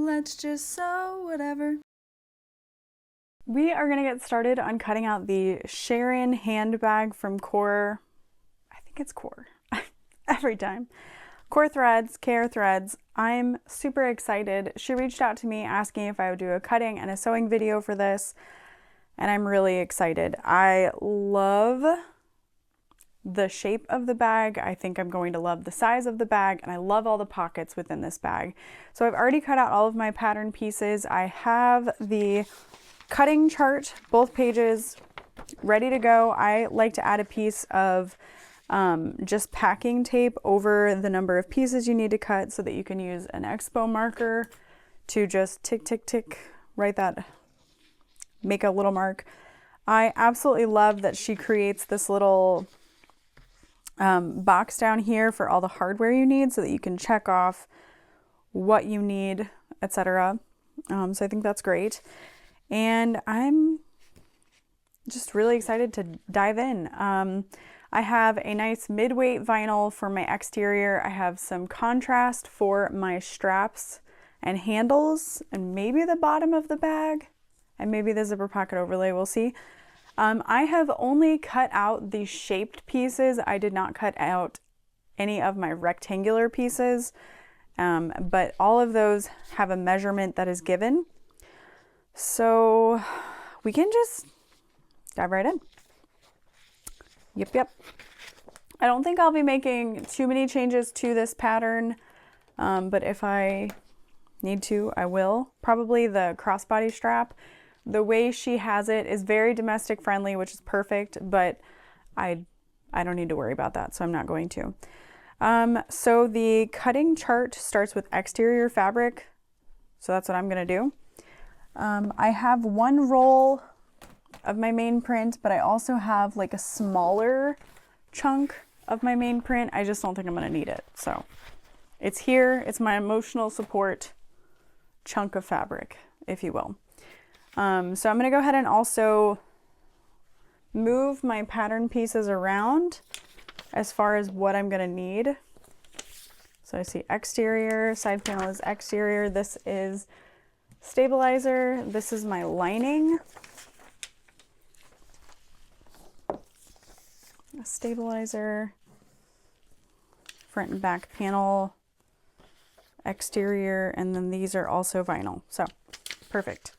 let's just sew whatever. We are going to get started on cutting out the Charyn handbag from Kaur. I think it's Kaur every time. Kaur Threads. I'm super excited. She reached out to me asking if I would do a cutting and a sewing video for this, and I'm really excited. I love the shape of the bag. I think I'm going to love the size of the bag, and I love all the pockets within this bag. So I've already cut out all of my pattern pieces. I have the cutting chart, both pages, ready to go. I like to add a piece of just packing tape over the number of pieces you need to cut so that you can use an expo marker to just tick, tick, tick, write that, make a little mark. I absolutely love that she creates this little box down here for all the hardware you need so that you can check off what you need, etc. So I think that's great. And I'm just really excited to dive in. I have a nice mid-weight vinyl for my exterior. I have some contrast for my straps and handles and maybe the bottom of the bag and maybe the zipper pocket overlay, we'll see. I have only cut out the shaped pieces. I did not cut out any of my rectangular pieces, but all of those have a measurement that is given. So we can just dive right in. Yep. I don't think I'll be making too many changes to this pattern, but if I need to, I will. Probably the crossbody strap. The way she has it is very domestic friendly, which is perfect, but I don't need to worry about that, so I'm not going to. So the cutting chart starts with exterior fabric, so that's what I'm going to do. I have one roll of my main print, but I also have like a smaller chunk of my main print. I just don't think I'm going to need it, so it's here. It's my emotional support chunk of fabric, if you will. So I'm going to go ahead and also move my pattern pieces around as far as what I'm going to need. So I see exterior, side panel is exterior. This is stabilizer. This is my lining. A stabilizer, front and back panel, exterior, and then these are also vinyl. So perfect.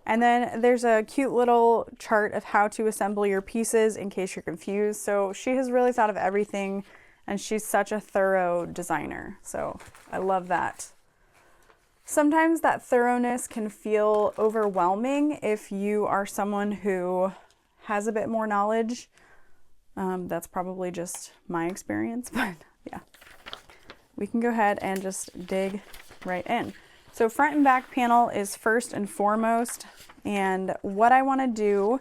And then there's a cute little chart of how to assemble your pieces in case you're confused. So she has really thought of everything, and she's such a thorough designer. So I love that. Sometimes that thoroughness can feel overwhelming if you are someone who has a bit more knowledge. That's probably just my experience, but yeah. We can go ahead and just dig right in. So front and back panel is first and foremost, and what I want to do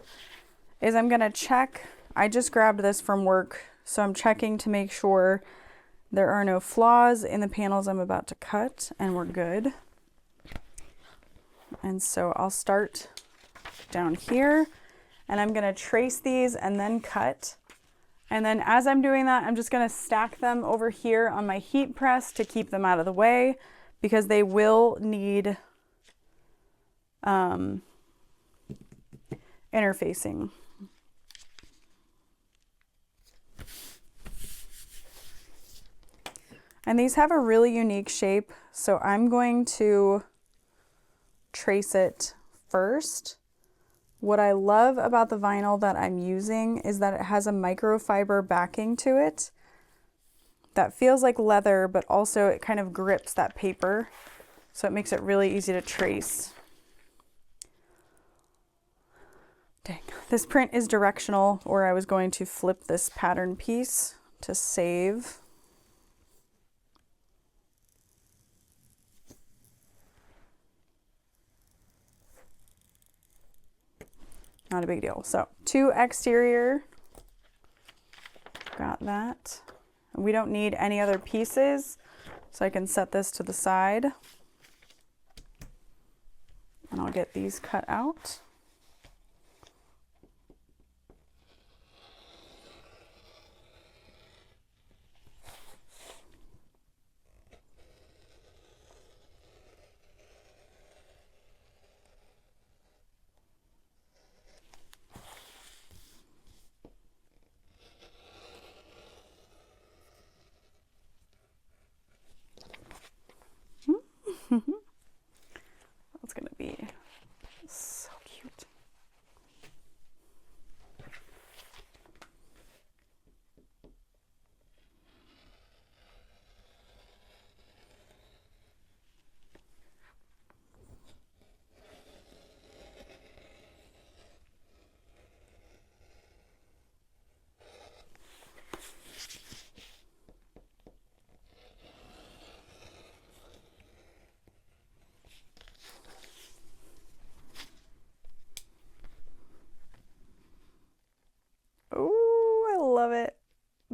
is I'm going to check. I just grabbed this from work, so I'm checking to make sure there are no flaws in the panels I'm about to cut, and we're good. And so I'll start down here, and I'm going to trace these and then cut. And then as I'm doing that, I'm just going to stack them over here on my heat press to keep them out of the way, because they will need interfacing. And these have a really unique shape, so I'm going to trace it first. What I love about the vinyl that I'm using is that it has a microfiber backing to it that feels like leather, but also it kind of grips that paper, so it makes it really easy to trace. Dang, this print is directional, or I was going to flip this pattern piece to save. Not a big deal. So 2 exterior, got that. We don't need any other pieces, so I can set this to the side. And I'll get these cut out.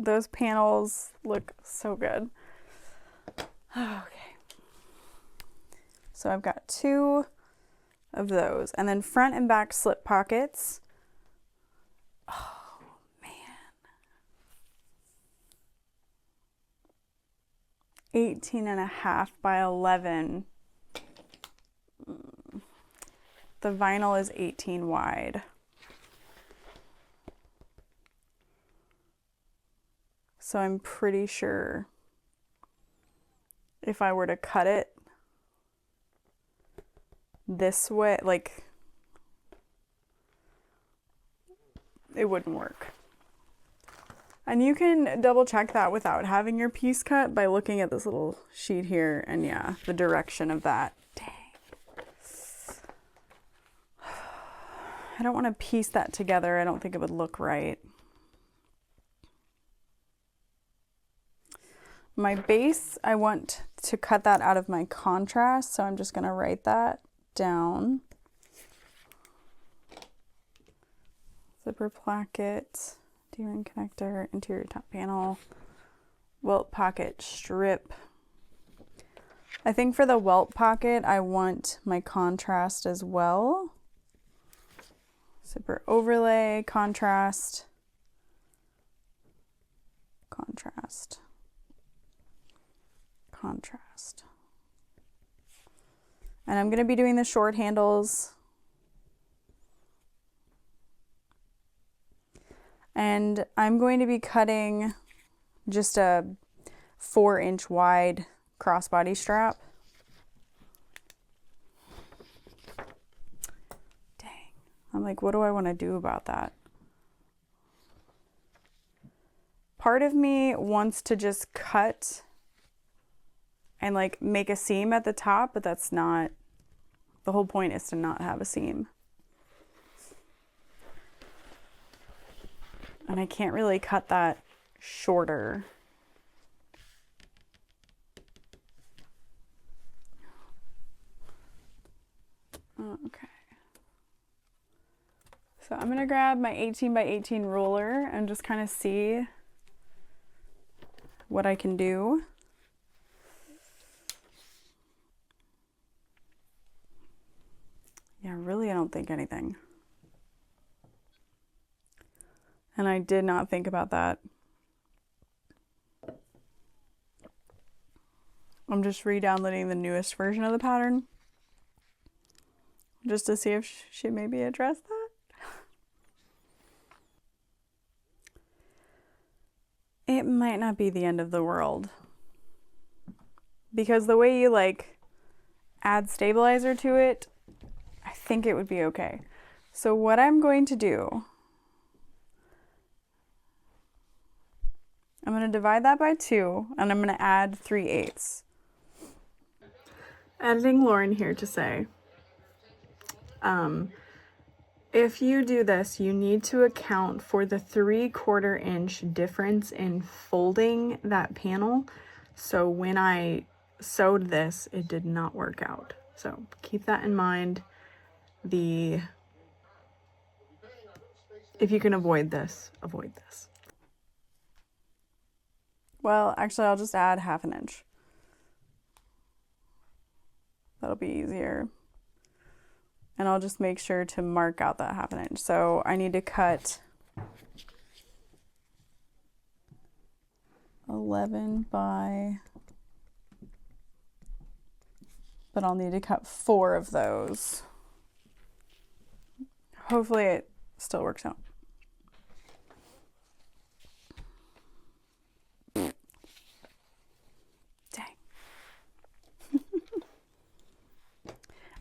those panels look so good. Okay. So I've got 2 of those, and then front and back slip pockets. Oh man. 18.5 by 11. The vinyl is 18 wide. So I'm pretty sure if I were to cut it this way, like, it wouldn't work. And you can double check that without having your piece cut by looking at this little sheet here, and yeah, the direction of that. Dang. I don't want to piece that together. I don't think it would look right. My base, I want to cut that out of my contrast, so I'm just going to write that down. Zipper placket, D-ring connector, interior top panel, welt pocket strip. I think for the welt pocket, I want my contrast as well. Zipper overlay, contrast, contrast, contrast. And I'm going to be doing the short handles. And I'm going to be cutting just a 4-inch wide crossbody strap. Dang. I'm like, what do I want to do about that? Part of me wants to just cut and like make a seam at the top, but that's not, the whole point is to not have a seam. And I can't really cut that shorter. Okay. So I'm gonna grab my 18 by 18 ruler and just kind of see what I can do. Yeah, really, I don't think anything. And I did not think about that. I'm just re-downloading the newest version of the pattern just to see if she maybe addressed that. It might not be the end of the world, because the way you like add stabilizer to it, I think it would be okay. So what I'm going to do, I'm going to divide that by 2, and I'm going to add 3/8. Editing Lauren here to say, if you do this, you need to account for the 3/4 inch difference in folding that panel. So when I sewed this, it did not work out. So keep that in mind. If you can avoid this, avoid this. Well, actually, I'll just add 1/2 inch. That'll be easier. And I'll just make sure to mark out that 1/2 inch. So I need to cut 11 by, but I'll need to cut 4 of those. Hopefully it still works out.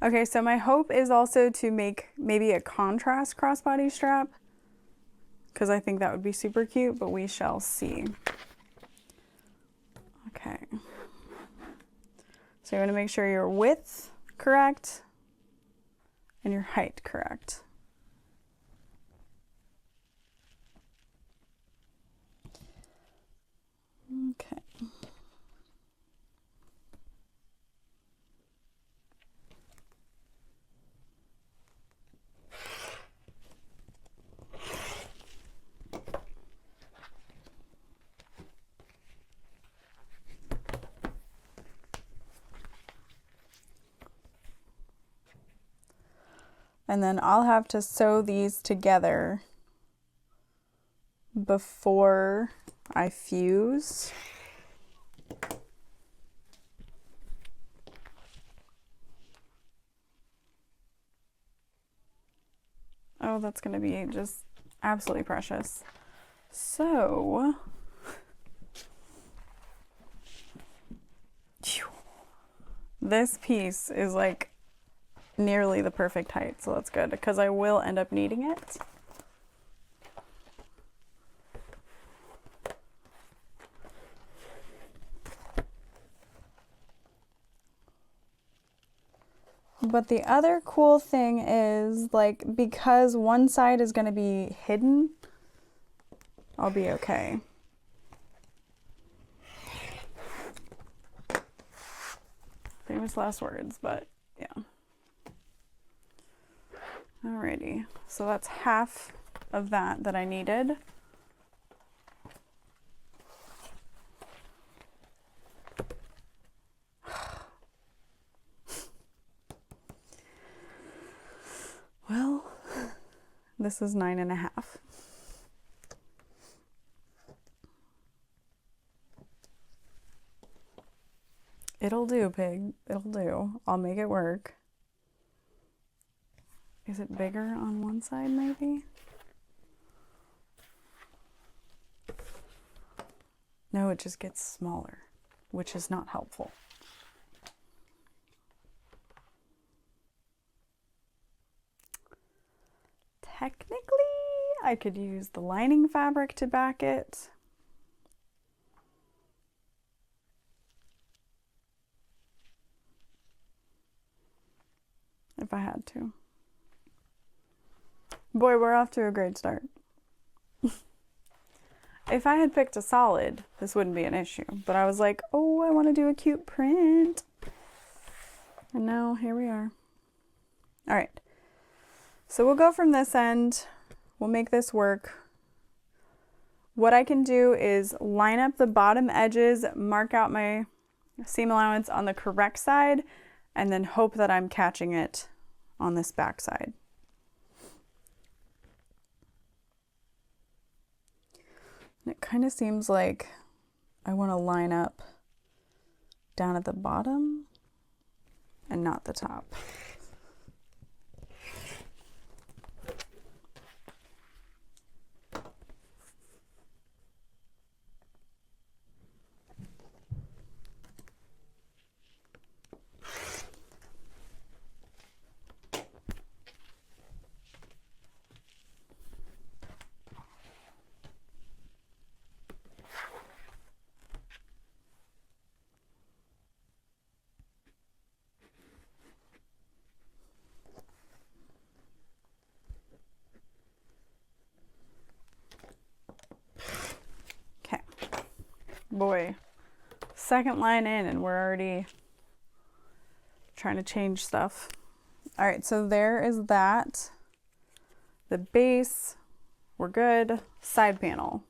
Okay, so my hope is also to make maybe a contrast crossbody strap, because I think that would be super cute, but we shall see. Okay. So you want to make sure your width correct and your height correct. Okay. And then I'll have to sew these together before I fuse. Oh, that's going to be just absolutely precious. So, this piece is like nearly the perfect height, so that's good because I will end up needing it. But the other cool thing is, like, because one side is going to be hidden, I'll be okay. Famous last words, but yeah. Alrighty, so that's half of that I needed. Well, this is 9.5. It'll do, pig. It'll do. I'll make it work. Is it bigger on one side, maybe? No, it just gets smaller, which is not helpful. Technically, I could use the lining fabric to back it. If I had to. Boy, we're off to a great start. If I had picked a solid, this wouldn't be an issue. But I was like, oh, I want to do a cute print. And now here we are. All right. So we'll go from this end. We'll make this work. What I can do is line up the bottom edges, mark out my seam allowance on the correct side, and then hope that I'm catching it on this back side. And it kind of seems like I want to line up down at the bottom and not the top. Boy, second line in and we're already trying to change stuff. All right, so there is that. The base, we're good. Side panel.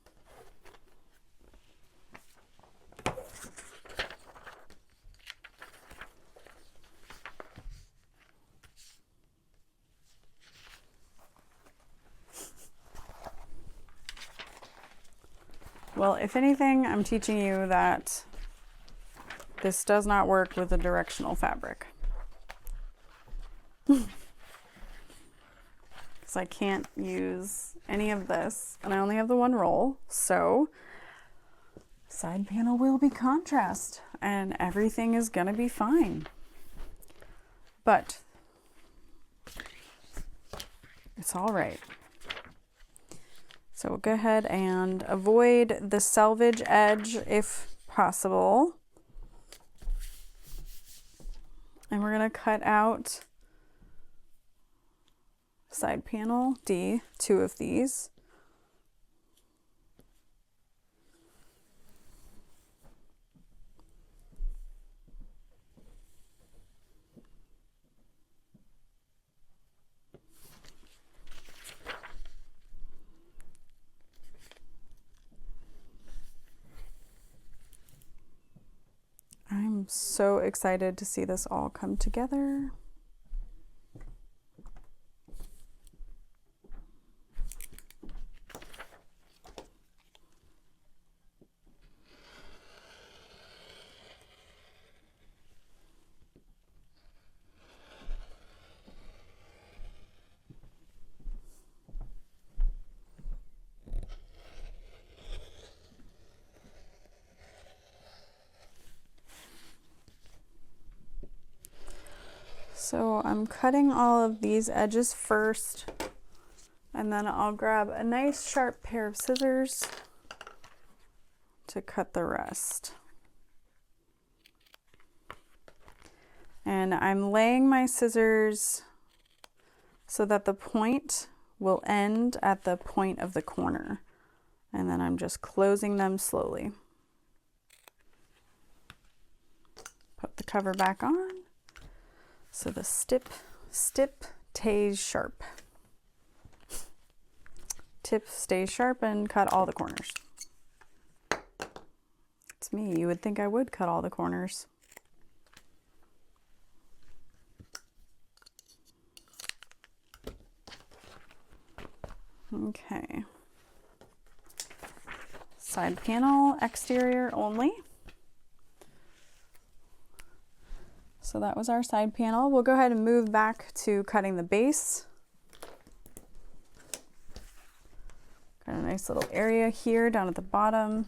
Well, if anything, I'm teaching you that this does not work with a directional fabric. Because I can't use any of this, and I only have the one roll, so side panel will be contrast, and everything is gonna be fine. But it's all right. So we'll go ahead and avoid the selvage edge if possible. And we're going to cut out side panel D, 2 of these. I'm so excited to see this all come together. So I'm cutting all of these edges first, and then I'll grab a nice sharp pair of scissors to cut the rest. And I'm laying my scissors so that the point will end at the point of the corner. And then I'm just closing them slowly. Put the cover back on. So the stip stays sharp. Tip stays sharp and cut all the corners. It's me, you would think I would cut all the corners. Okay. Side panel, exterior only. So that was our side panel. We'll go ahead and move back to cutting the base. Got a nice little area here down at the bottom.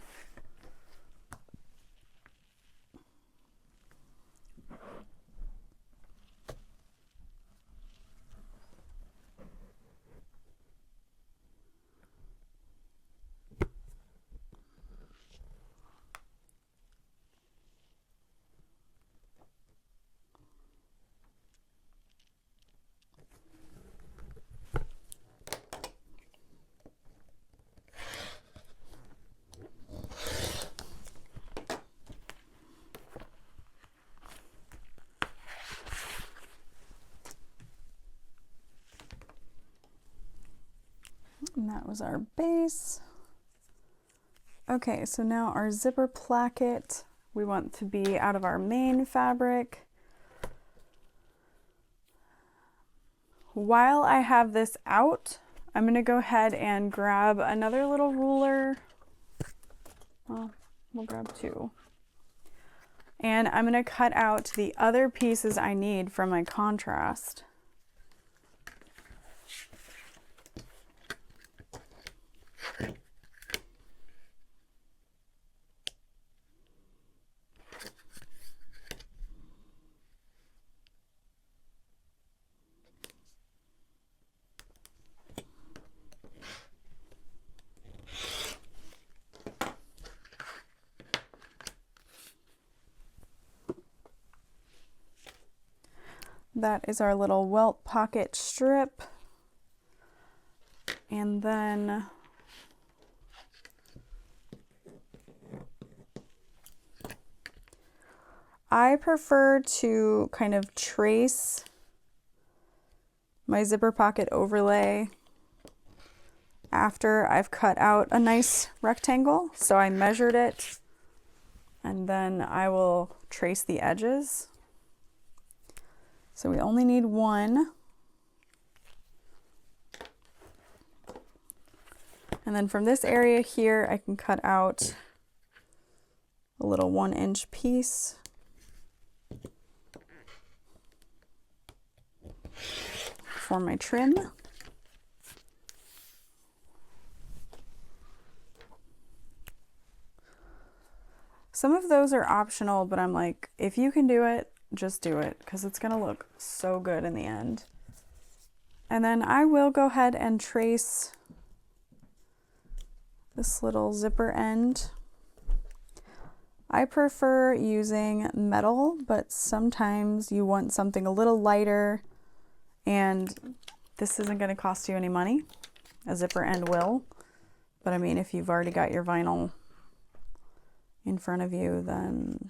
And that was our base. Okay, so now our zipper placket, we want to be out of our main fabric. While I have this out, I'm going to go ahead and grab another little ruler. Well, we'll grab two. And I'm going to cut out the other pieces I need from my contrast. That is our little welt pocket strip. And then I prefer to kind of trace my zipper pocket overlay after I've cut out a nice rectangle. So I measured it and then I will trace the edges. So we only need one. And then from this area here, I can cut out a little 1-inch piece. For my trim. Some of those are optional, but I'm like, if you can do it, just do it, because it's gonna look so good in the end. And then I will go ahead and trace this little zipper end. I prefer using metal, but sometimes you want something a little lighter, and this isn't going to cost you any money. A zipper end will, but I mean, if you've already got your vinyl in front of you, then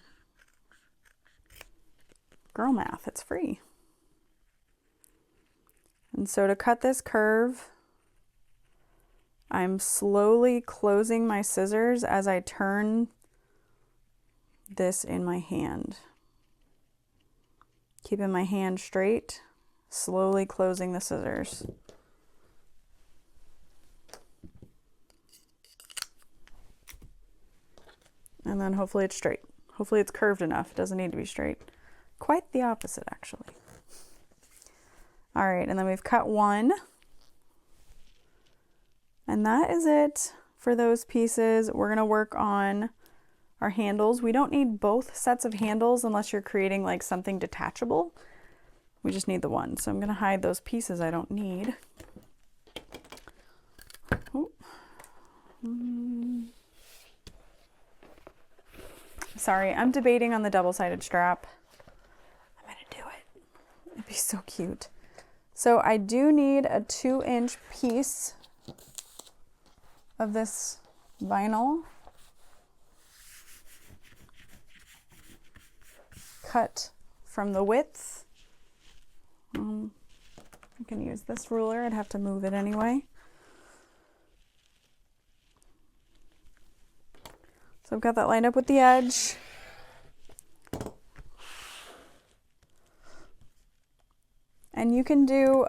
girl math, it's free. And so to cut this curve, I'm slowly closing my scissors as I turn this in my hand. Keeping my hand straight, slowly closing the scissors. And then hopefully it's straight. Hopefully it's curved enough. It doesn't need to be straight. Quite the opposite, actually. All right, and then we've cut one. And that is it for those pieces. We're gonna work on our handles. We don't need both sets of handles unless you're creating like something detachable. We just need the one. So I'm going to hide those pieces I don't need. Oh. Sorry, I'm debating on the double-sided strap. I'm going to do it. It'd be so cute. So I do need a 2-inch piece of this vinyl. Cut from the width. I can use this ruler. I'd have to move it anyway. So I've got that lined up with the edge. And you can do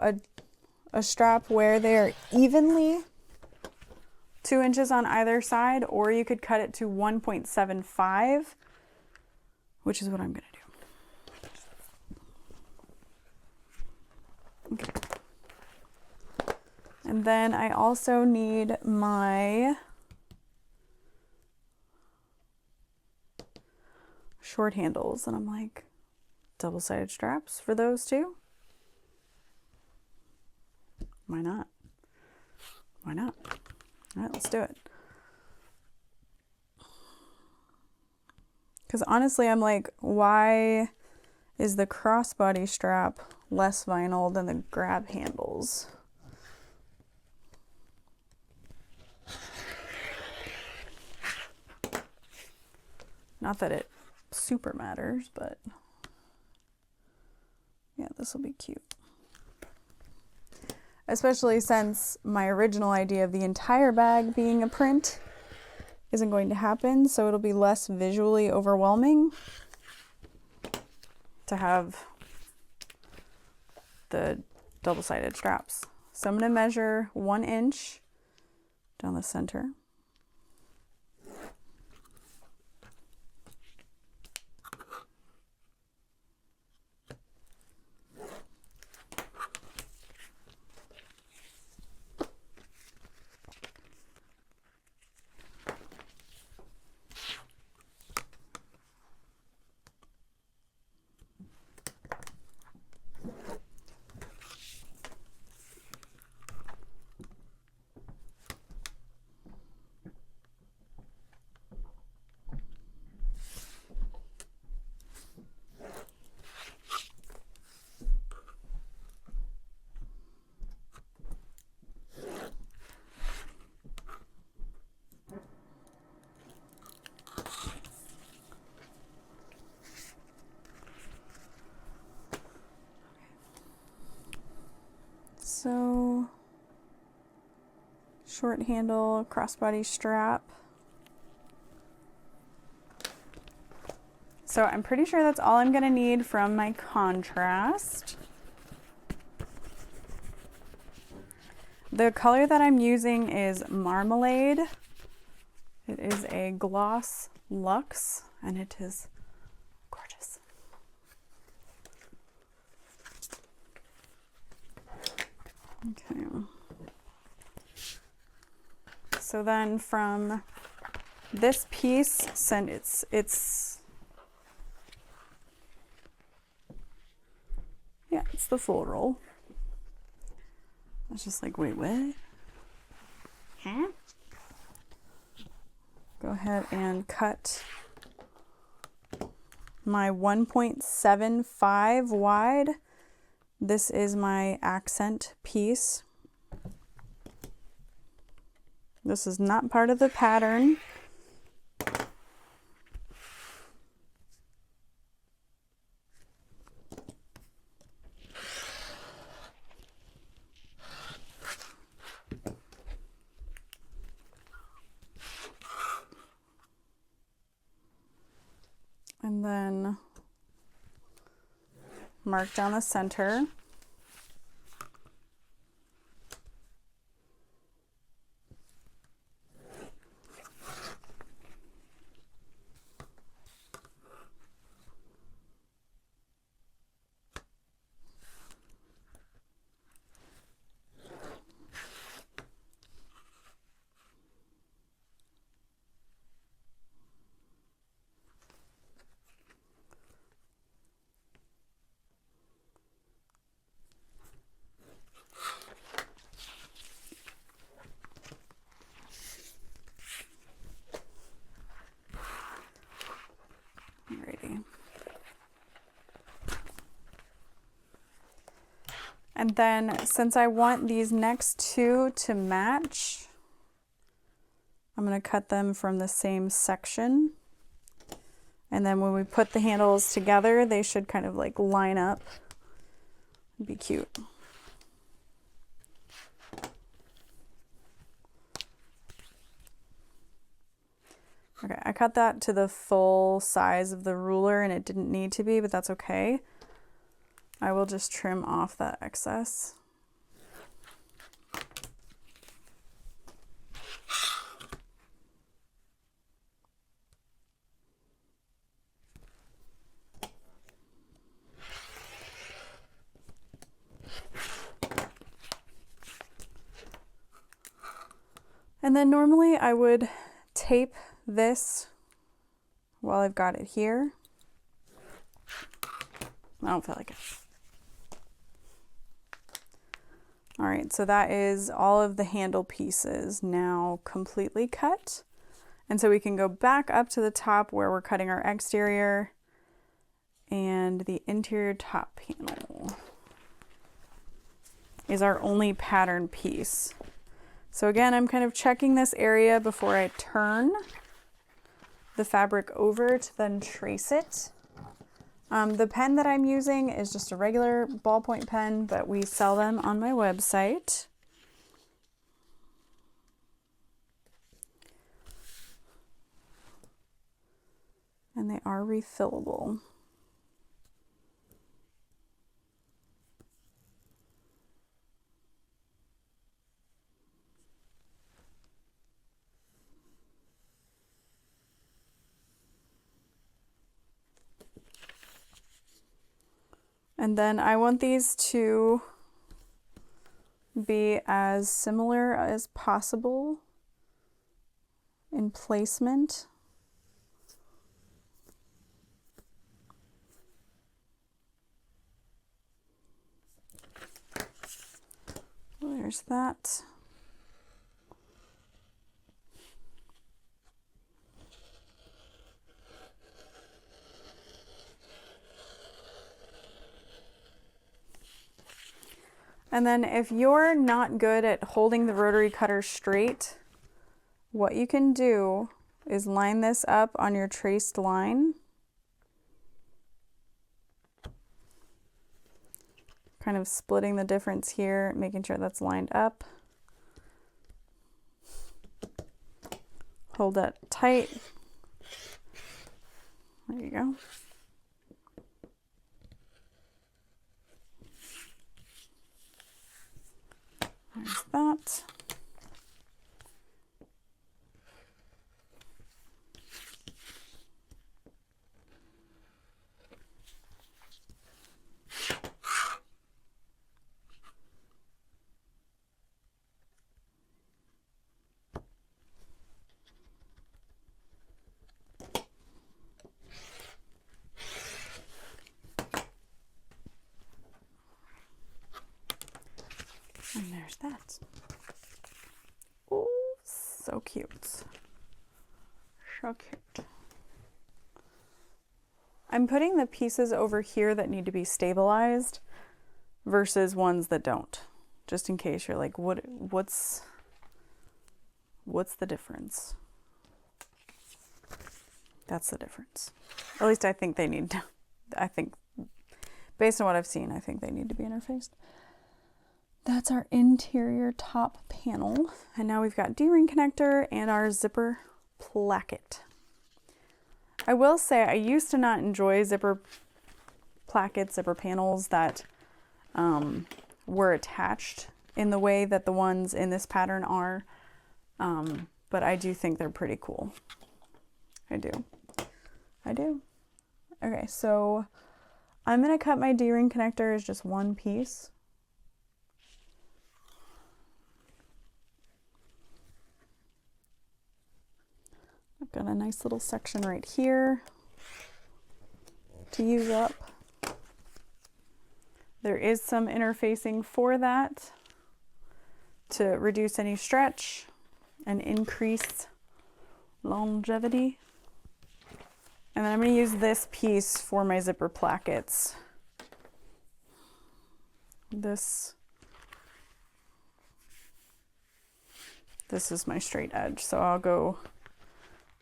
a strap where they're evenly 2 inches on either side, or you could cut it to 1.75, which is what I'm going to do. Okay. And then I also need my short handles, and I'm like, double-sided straps for those too? Why not? Why not? All right, let's do it. Because honestly, I'm like, why is the crossbody strap less vinyl than the grab handles? Not that it super matters, but yeah, this will be cute. Especially since my original idea of the entire bag being a print isn't going to happen, so it'll be less visually overwhelming to have the double-sided straps. So I'm going to measure 1 inch down the center. So, short handle, crossbody strap. So I'm pretty sure that's all I'm going to need from my contrast. The color that I'm using is Marmalade. It is a gloss luxe, and it is gorgeous. Okay. So then from this piece, since it's the full roll. I was just like, wait, what? Huh? Go ahead and cut my 1.75 wide. This is my accent piece. This is not part of the pattern. And then mark down the center. And then since I want these next two to match, I'm going to cut them from the same section. And then when we put the handles together, they should kind of like line up. It'd be cute. Okay, I cut that to the full size of the ruler and it didn't need to be, but that's okay. I will just trim off that excess. And then normally I would tape this while I've got it here. I don't feel like it. All right, so that is all of the handle pieces now completely cut. And so we can go back up to the top where we're cutting our exterior and the interior top panel is our only pattern piece. So again, I'm kind of checking this area before I turn the fabric over to then trace it. The pen that I'm using is just a regular ballpoint pen, but we sell them on my website. And they are refillable. And then I want these to be as similar as possible in placement. There's that. And then if you're not good at holding the rotary cutter straight, what you can do is line this up on your traced line. Kind of splitting the difference here, making sure that's lined up. Hold that tight. There you go. There's that. And there's that. Oh, so cute. So cute. I'm putting the pieces over here that need to be stabilized versus ones that don't. Just in case you're like, what's the difference? That's the difference. At least I think they need to, I think, based on what I've seen, I think they need to be interfaced. That's our interior top panel. And now we've got D-ring connector and our zipper placket. I will say I used to not enjoy zipper plackets, zipper panels that were attached in the way that the ones in this pattern are. But I do think they're pretty cool. I do. I do. Okay, so I'm gonna cut my D-ring connector as just one piece. I've got a nice little section right here to use up. There is some interfacing for that to reduce any stretch and increase longevity. And then I'm going to use this piece for my zipper plackets. this is my straight edge, so I'll go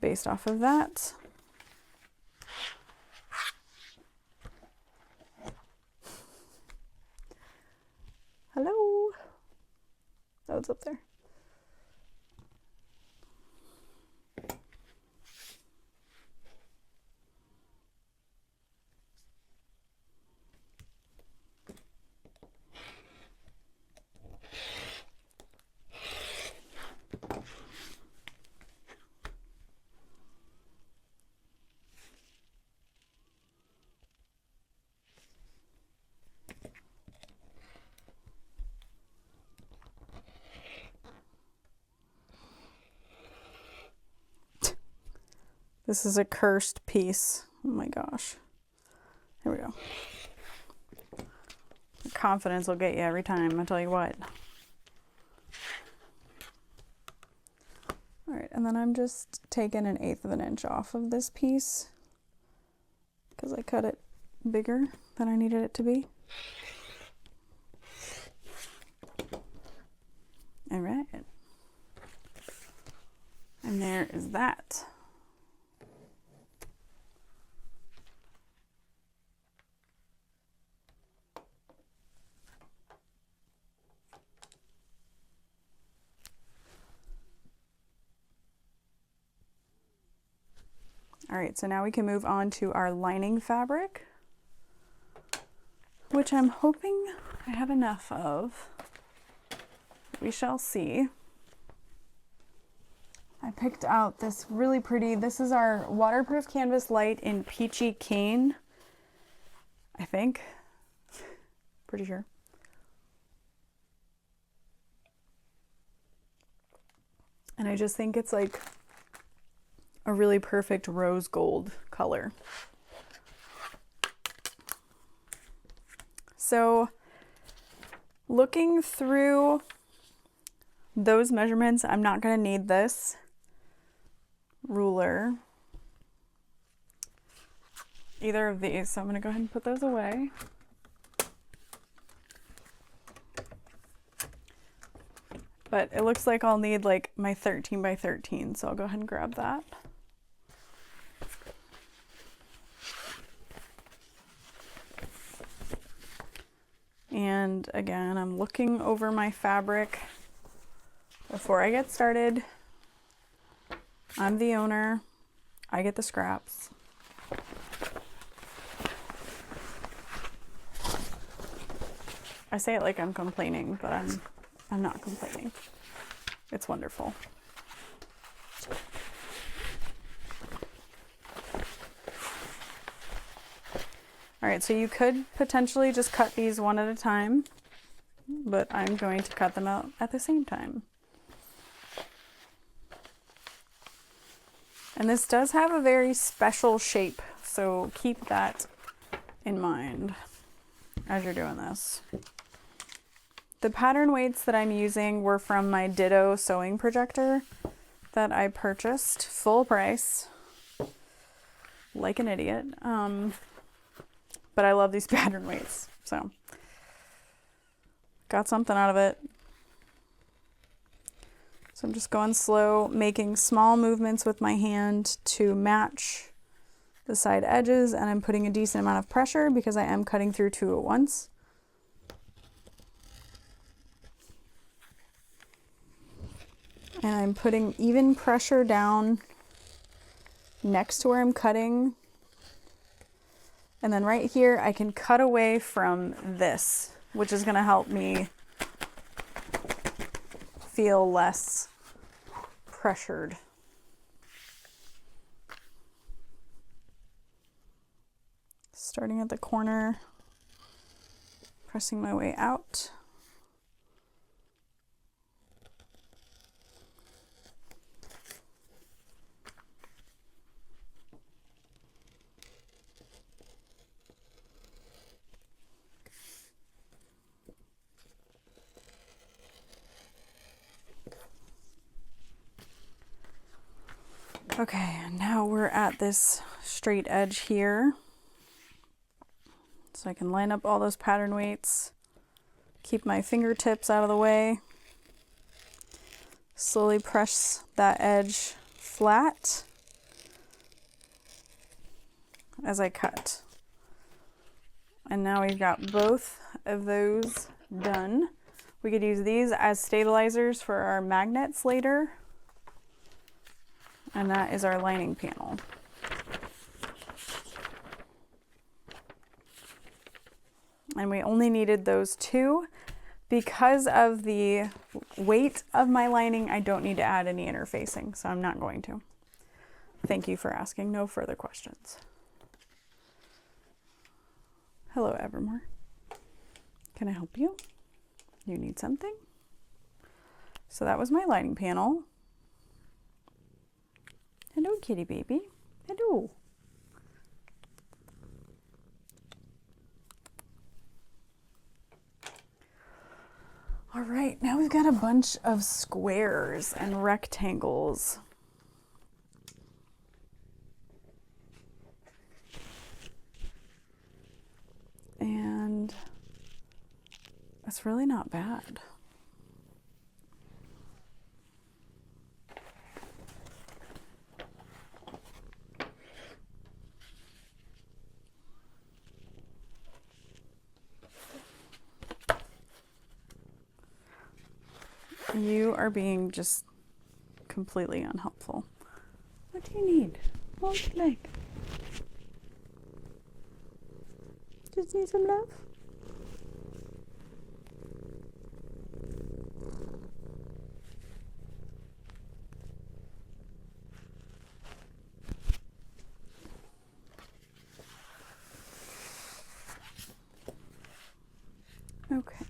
based off of that. Hello. Oh, it's up there. This is a cursed piece. Oh my gosh. Here we go. Confidence will get you every time, I tell you what. All right, and then I'm just taking 1/8 of an inch off of this piece because I cut it bigger than I needed it to be. All right. And there is that. All right, so now we can move on to our lining fabric, which I'm hoping I have enough of. We shall see. I picked out this really pretty, this is our waterproof canvas light in Peachy Cane, I think. Pretty sure. And I just think it's like a really perfect rose gold color. So looking through those measurements, I'm not going to need this ruler, either of these, so I'm going to go ahead and put those away. But it looks like I'll need like my 13 by 13, so I'll go ahead and grab that. And again, I'm looking over my fabric before I get started. I'm the owner. I get the scraps. I say it like I'm complaining, but I'm not complaining. It's wonderful. All right, so you could potentially just cut these one at a time, but I'm going to cut them out at the same time. And this does have a very special shape, so keep that in mind as you're doing this. The pattern weights that I'm using were from my Ditto sewing projector that I purchased full price, like an idiot. But I love these pattern weights, so got something out of it. So I'm just going slow, making small movements with my hand to match the side edges, and I'm putting a decent amount of pressure because I am cutting through 2 at once. And I'm putting even pressure down next to where I'm cutting. And then right here, I can cut away from this, which is going to help me feel less pressured. Starting at the corner, pressing my way out. Okay, and now we're at this straight edge here. So I can line up all those pattern weights Keep my fingertips out of the way. Slowly press that edge flat as I cut. And now we've got both of those done. We could use these as stabilizers for our magnets later. And that is our lining panel. And we only needed those two. Because of the weight of my lining, I don't need to add any interfacing, so I'm not going to. Thank you for asking. No further questions. Hello, Evermore. Can I help you? You need something? So that was my lining panel. Hello, kitty baby. Hello. All right, now we've got a bunch of squares and rectangles. And that's really not bad. You are being just completely unhelpful. What do you need? What would you like? Just need some love? Okay.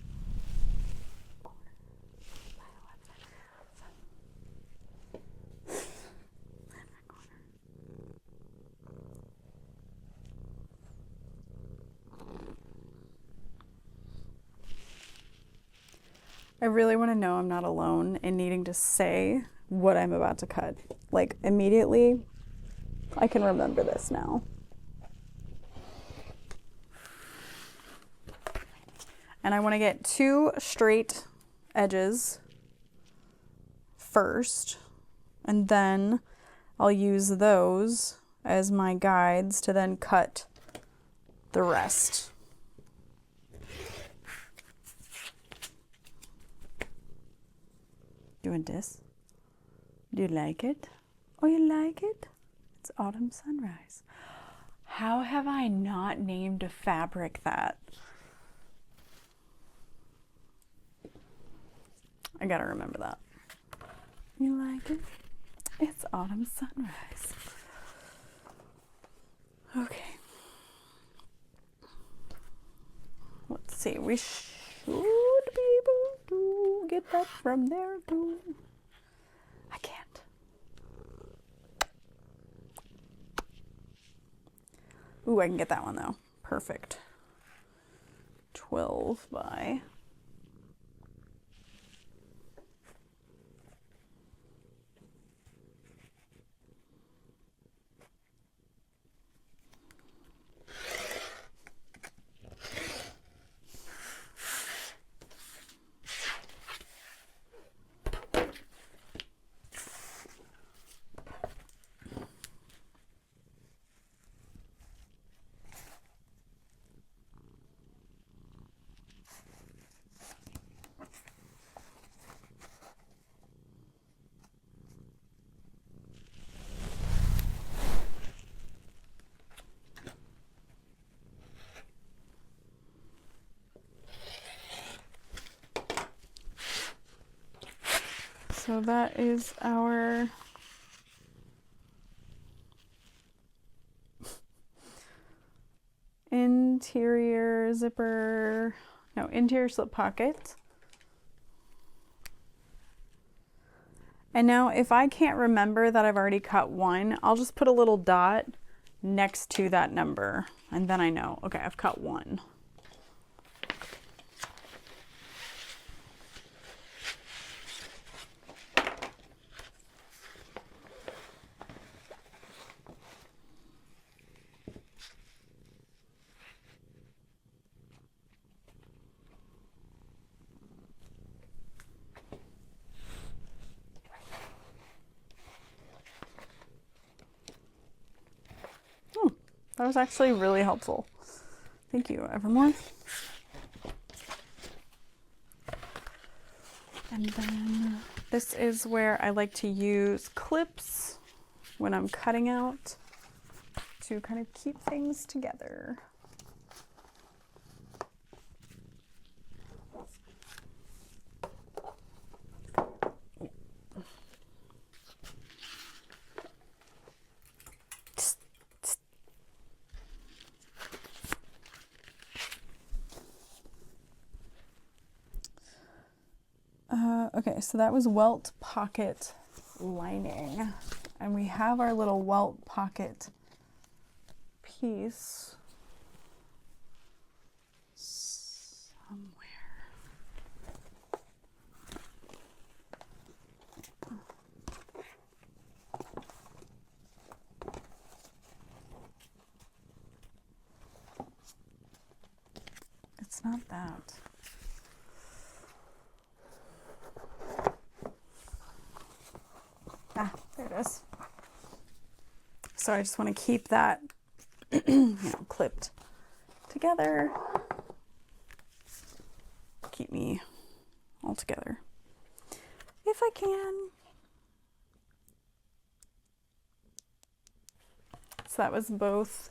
I really want to know I'm not alone in needing to say what I'm about to cut. Like immediately, I can remember this now. And I want to get 2 straight edges first, and then I'll use those as my guides to then cut the rest. Doing this? Do you like it? Oh, you like it? It's autumn sunrise. How have I not named a fabric that? I gotta remember that. You like it? It's autumn sunrise. Okay. Let's see. We should be able to get that from there too. I can't. Ooh, I can get that one though. Perfect. 12 by... So that is our interior zipper, no, interior slip pocket. And now if I can't remember that I've already cut one, I'll just put a little dot next to that number. And then I know, okay, I've cut one. That was actually really helpful. Thank you, Evermore. And then this is where I like to use clips when I'm cutting out to kind of keep things together. Okay, so that was welt pocket lining. And we have our little welt pocket piece somewhere. It's not that. Ah, there it is. So I just want to keep that clipped together. Keep me all together if I can. So that was both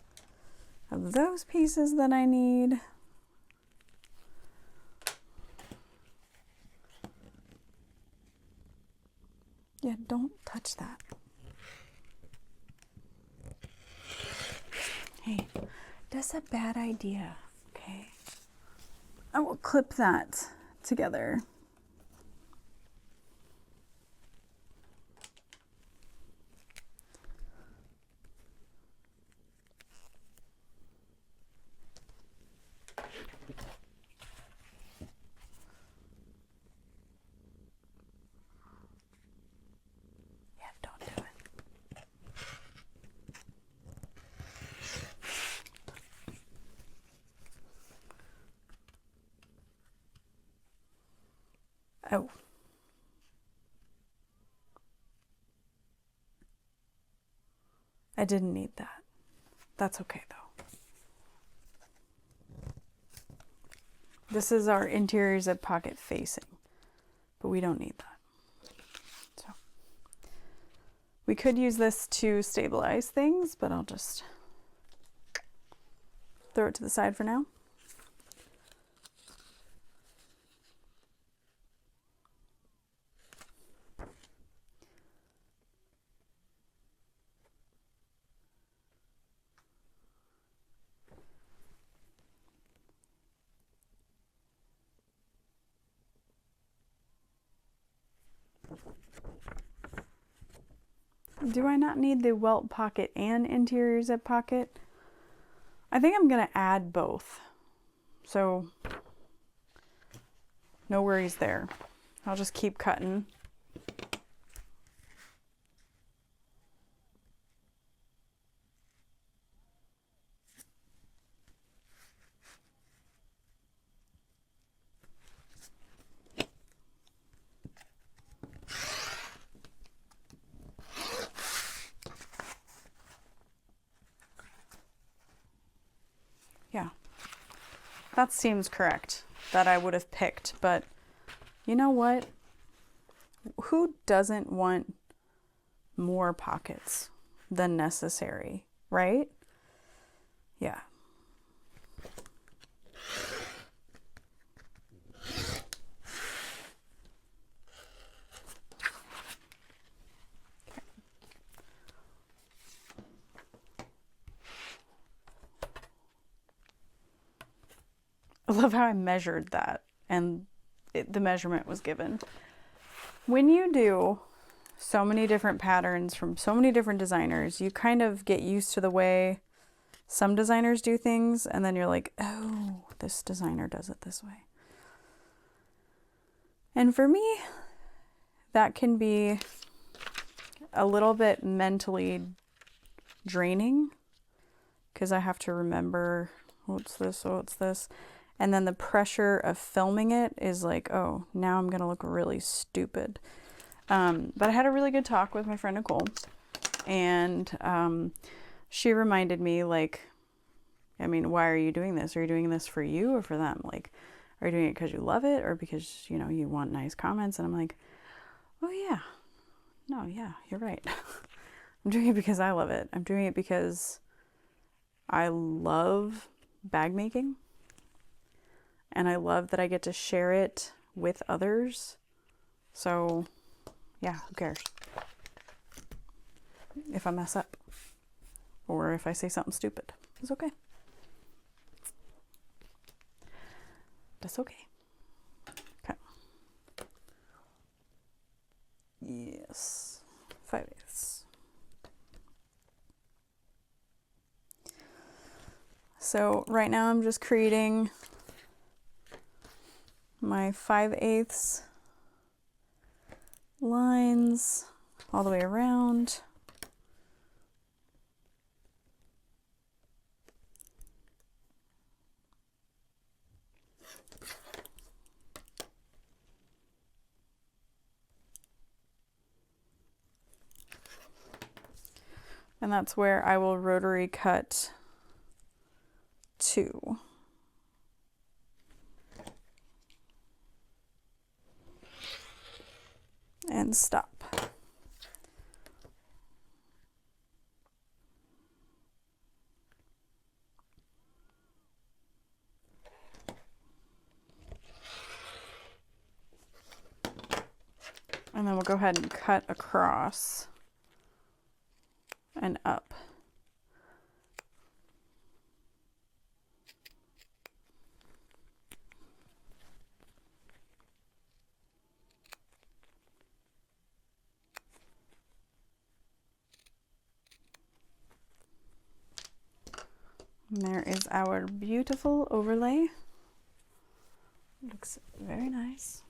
of those pieces that I need. Yeah, don't touch that. Hey, that's a bad idea, okay? I will clip that together. Yeah, don't do it. Oh. I didn't need that. That's okay though. This is our interior zip pocket facing, but we don't need that. So we could use this to stabilize things, but I'll just throw it to the side for now. Do I not need the welt pocket and interior zip pocket? I think I'm gonna add both. So no worries there. I'll just keep cutting. Yeah, that seems correct that I would have picked, but you know what? Who doesn't want more pockets than necessary, right? Yeah. I love how I measured that and the measurement was given. When you do so many different patterns from so many different designers, you kind of get used to the way some designers do things, and then you're like, oh, this designer does it this way. And for me, that can be a little bit mentally draining because I have to remember, oh, it's this, oh, it's this. And then the pressure of filming it is like, oh, now I'm going to look really stupid. But I had a really good talk with my friend Nicole, and she reminded me, like, I mean, why are you doing this? Are you doing this for you or for them? Like, are you doing it because you love it or because, you know, you want nice comments? And I'm like, oh yeah, no, yeah, you're right. I'm doing it because I love it. I'm doing it because I love bag making. And I love that I get to share it with others. So yeah, who cares if I mess up or if I say something stupid? It's okay. That's okay. Okay. Yes. 5/8. So right now I'm just creating my 5/8 lines all the way around. And that's where I will rotary cut 2. And stop. And then we'll go ahead and cut across and up. And there is our beautiful overlay. Looks very nice.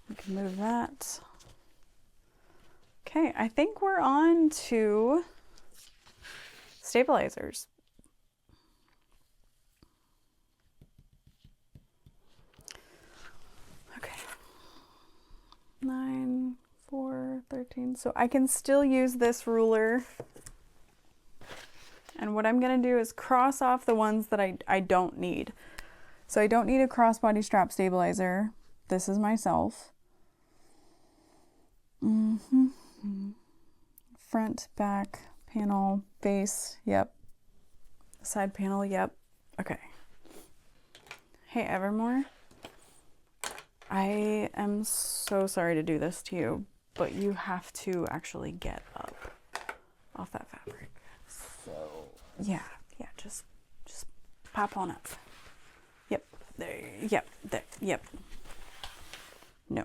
We can move that. Okay, I think we're on to stabilizers. Okay. 9, 4, 13. So I can still use this ruler. And what I'm going to do is cross off the ones that I don't need. So I don't need a crossbody strap stabilizer. This is myself. Front, back, panel, base, yep. Side panel, yep. Okay. Hey, Evermore. I am so sorry to do this to you, but you have to actually get up off that fabric. So yeah, just pop on up. Yep, there, yep, there, yep. No.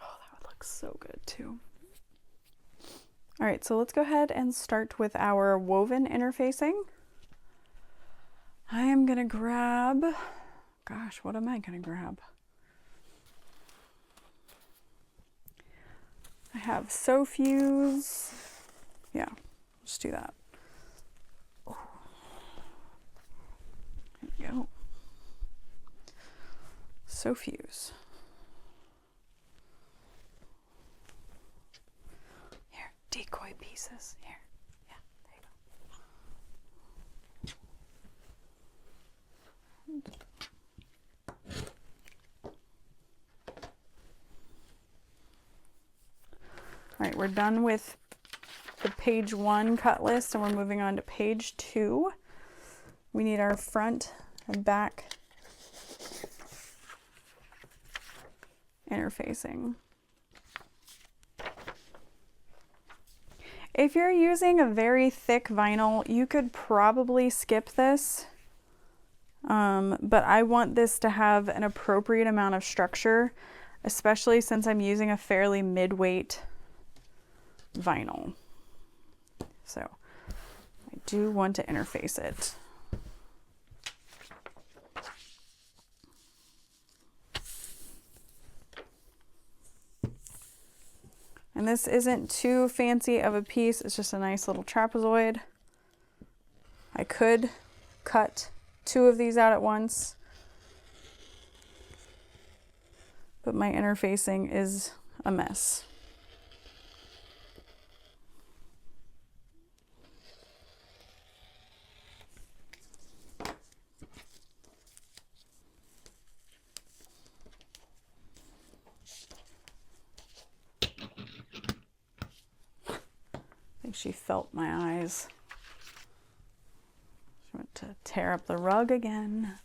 Oh, that would look so good too. All right, so let's go ahead and start with our woven interfacing. I am gonna grab, gosh, what am I gonna grab? I have Sew Fuse. Yeah, let's do that. Oh. There we go. Sew Fuse. Here, decoy pieces. Here. Yeah, there you go. All right, we're done with the page 1 cut list and we're moving on to page 2. We need our front and back interfacing. If you're using a very thick vinyl, you could probably skip this, but I want this to have an appropriate amount of structure, especially since I'm using a fairly mid-weight vinyl. So I do want to interface it. And this isn't too fancy of a piece, it's just a nice little trapezoid. I could cut 2 of these out at once, but my interfacing is a mess. I think she felt my eyes. She went to tear up the rug again.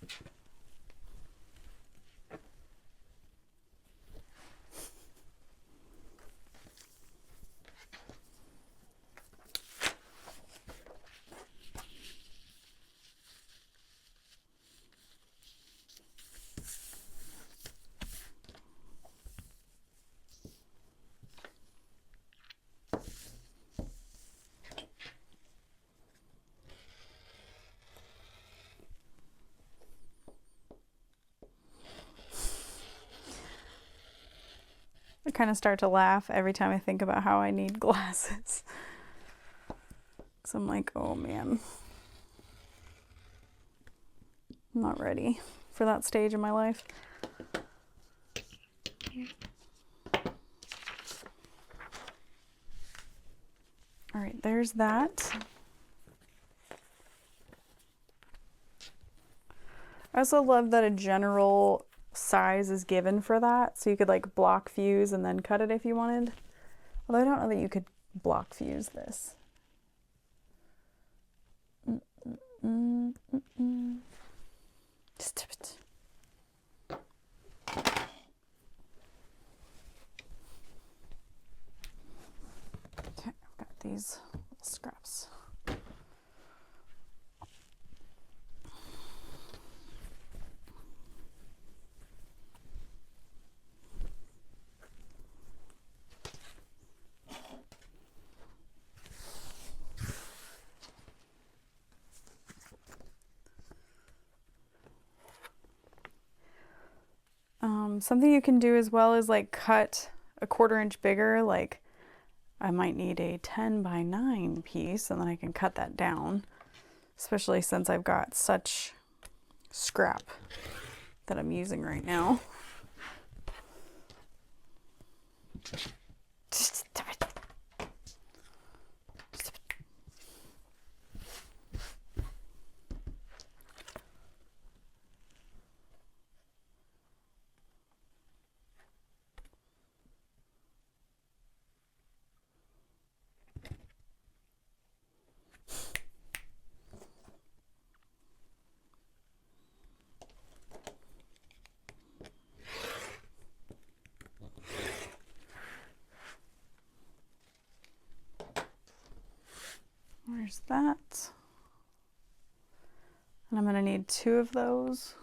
I kind of start to laugh every time I think about how I need glasses. So I'm like, oh man, I'm not ready for that stage in my life. All right, there's that. I also love that a general size is given for that, so you could like block fuse and then cut it if you wanted. Although I don't know that you could block fuse this. Just okay, I've got these little scraps. Something you can do as well is like cut a 1/4 inch bigger. Like I might need a 10 by 9 piece, and then I can cut that down, especially since I've got such scrap that I'm using right now. There's that. And I'm going to need 2 of those.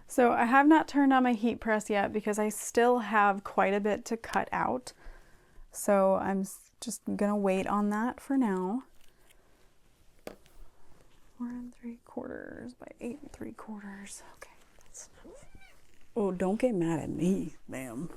So I have not turned on my heat press yet because I still have quite a bit to cut out. So I'm just gonna wait on that for now. 4 3/4 by 8 3/4. Okay, that's enough. Oh, don't get mad at me, ma'am.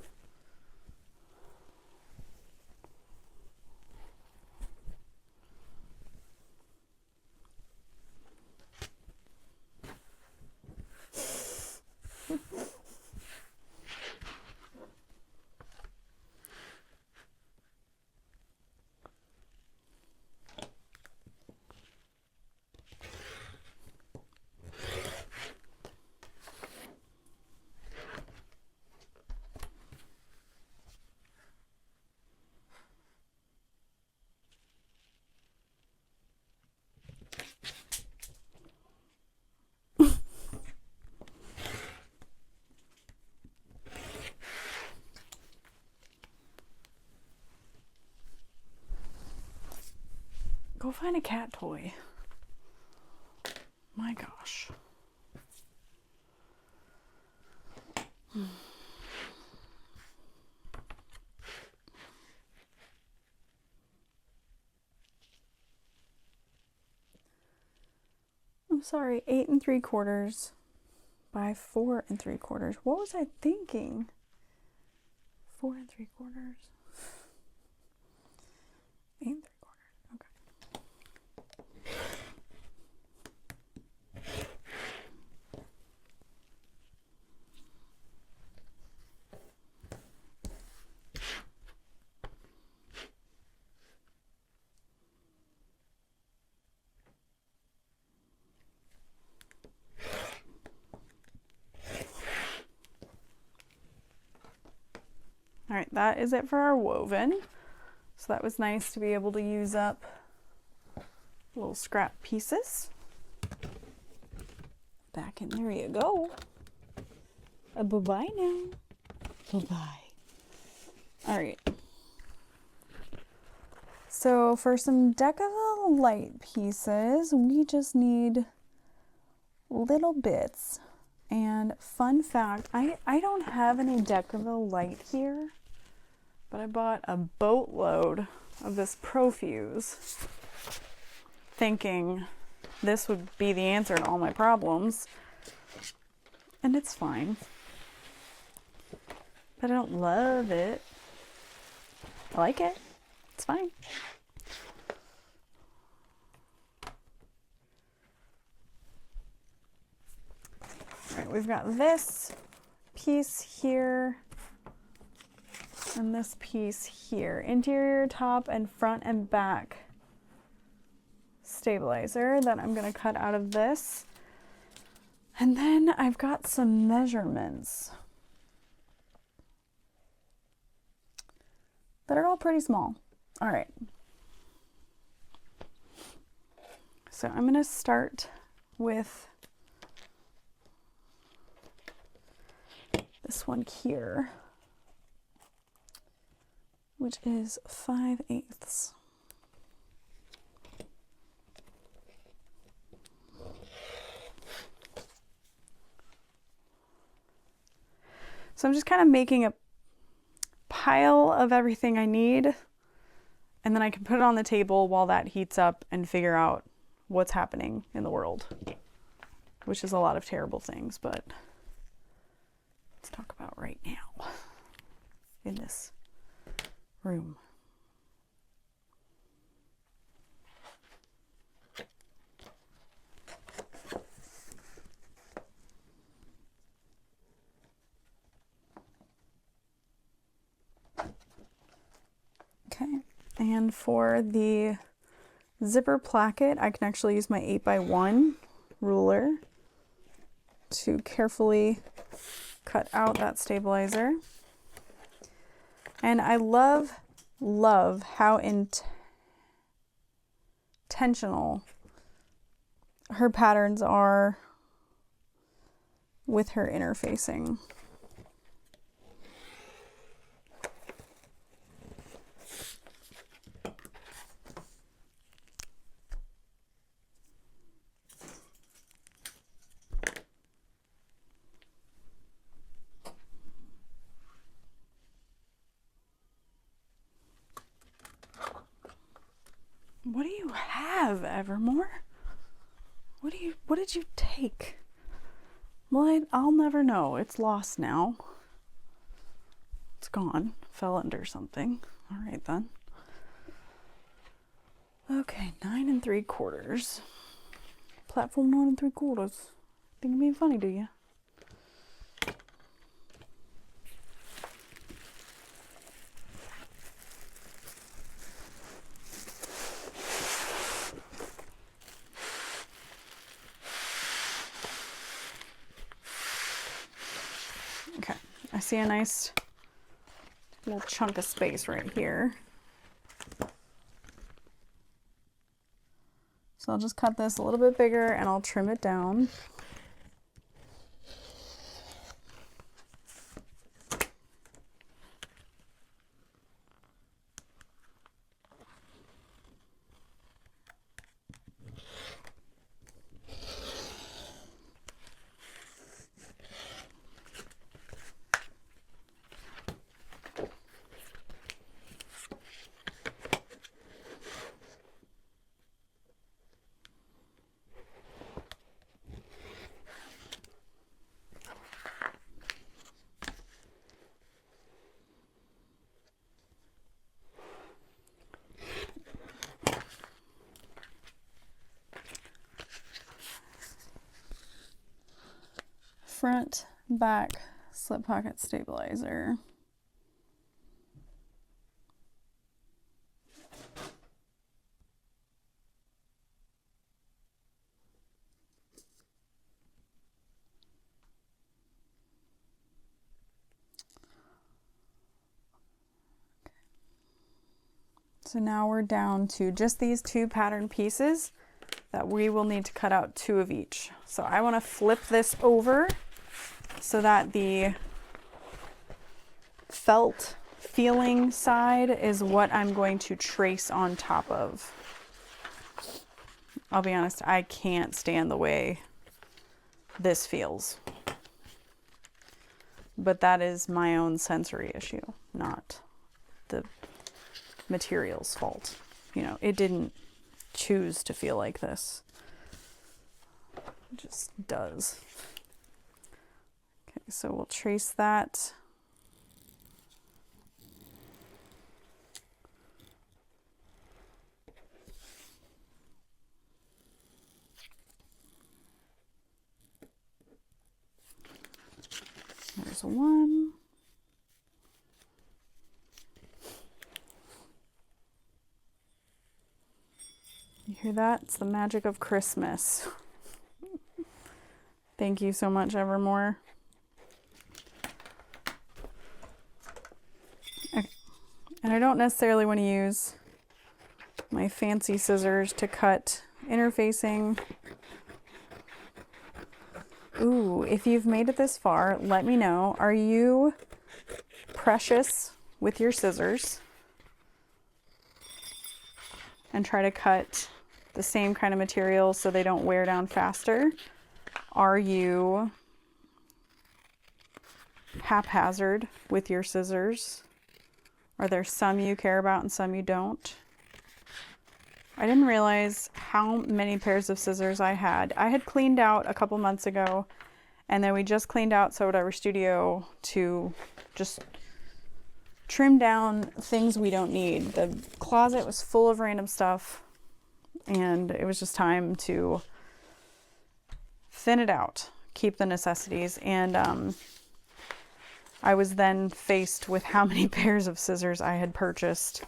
Go find a cat toy. My gosh. I'm sorry, 8 3/4 by 4 3/4. What was I thinking? 4 3/4. 8 3/4. Okay. All right, that is it for our woven. So that was nice to be able to use up little scrap pieces. Back in there you go. Bye-bye now. Bye-bye. All right. So for some Decca light pieces, we just need little bits. And fun fact, I don't have any Decaville light here, but I bought a boatload of this Profuse, thinking this would be the answer to all my problems. And it's fine. But I don't love it. I like it. It's fine. All right, we've got this piece here and this piece here. Interior, top, and front and back stabilizer that I'm going to cut out of this. And then I've got some measurements that are all pretty small. All right. So I'm going to start with this one here, which is 5/8. So I'm just kind of making a pile of everything I need, and then I can put it on the table while that heats up and figure out what's happening in the world, which is a lot of terrible things, but let's talk about right now in this room. Okay, and for the zipper placket, I can actually use my 8x1 ruler to carefully cut out that stabilizer. And I love how intentional her patterns are with her interfacing. What do you have, Evermore? What did you take? Well, I'll never know. It's lost now. It's gone. Fell under something. All right then. Okay, 9 3/4. Platform 9 3/4. Think I'm being funny, do you? Okay, I see a nice little chunk of space right here. So I'll just cut this a little bit bigger and I'll trim it down. front back slip pocket stabilizer. So now we're down to just these two pattern pieces that we will need to cut out 2 of each. So I want to flip this over so that the felt feeling side is what I'm going to trace on top of. I'll be honest, I can't stand the way this feels. But that is my own sensory issue, not the material's fault. You know, it didn't choose to feel like this. It just does. Okay, so we'll trace that. There's one. You hear that? It's the magic of Christmas. Thank you so much, Evermore. Okay. And I don't necessarily want to use my fancy scissors to cut interfacing. Ooh, if you've made it this far, let me know. Are you precious with your scissors? And try to cut the same kind of material so they don't wear down faster? Are you haphazard with your scissors? Are there some you care about and some you don't? I didn't realize how many pairs of scissors I had. I had cleaned out a couple months ago, and then we just cleaned out Sew Whatever Studio to just trim down things we don't need. The closet was full of random stuff, and it was just time to thin it out, keep the necessities. And I was then faced with how many pairs of scissors I had purchased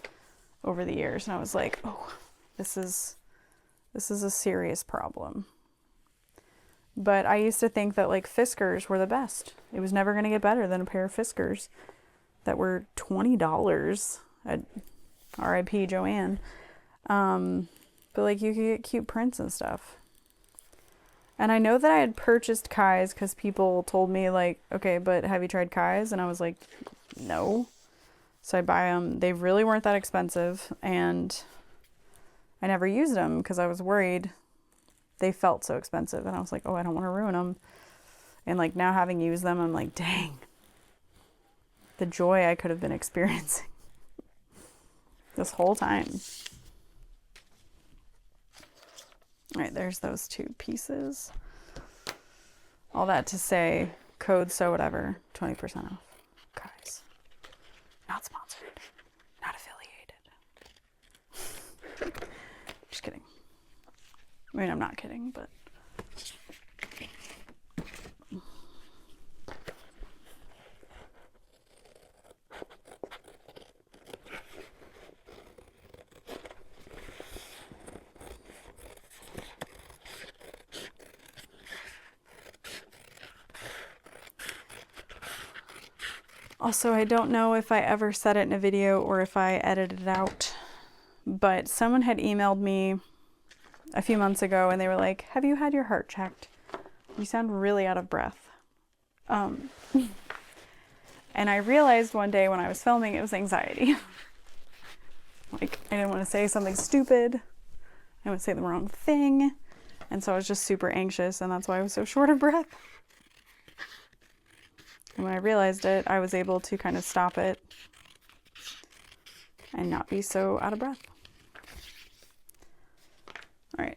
over the years, and I was like, oh, this is a serious problem. But I used to think that like Fiskars were the best. It was never going to get better than a pair of Fiskars that were $20 at RIP Joanne. But like you could get cute prints and stuff. And I know that I had purchased Kai's because people told me like, okay, but have you tried Kai's? And I was like, no. So I buy them. They really weren't that expensive, and I never used them because I was worried they felt so expensive. And I was like, oh, I don't want to ruin them. And like now having used them, I'm like, dang, the joy I could have been experiencing this whole time. All right, there's those 2 pieces. All that to say, code Sew Whatever, 20% off. Guys, not sponsored, not affiliated. Just kidding. I mean, I'm not kidding, but. Also, I don't know if I ever said it in a video or if I edited it out, but someone had emailed me a few months ago and they were like, have you had your heart checked? You sound really out of breath. And I realized one day when I was filming it was anxiety. Like, I didn't want to say something stupid. I would say the wrong thing. And so I was just super anxious, and that's why I was so short of breath. And when I realized it, I was able to kind of stop it and not be so out of breath. All right.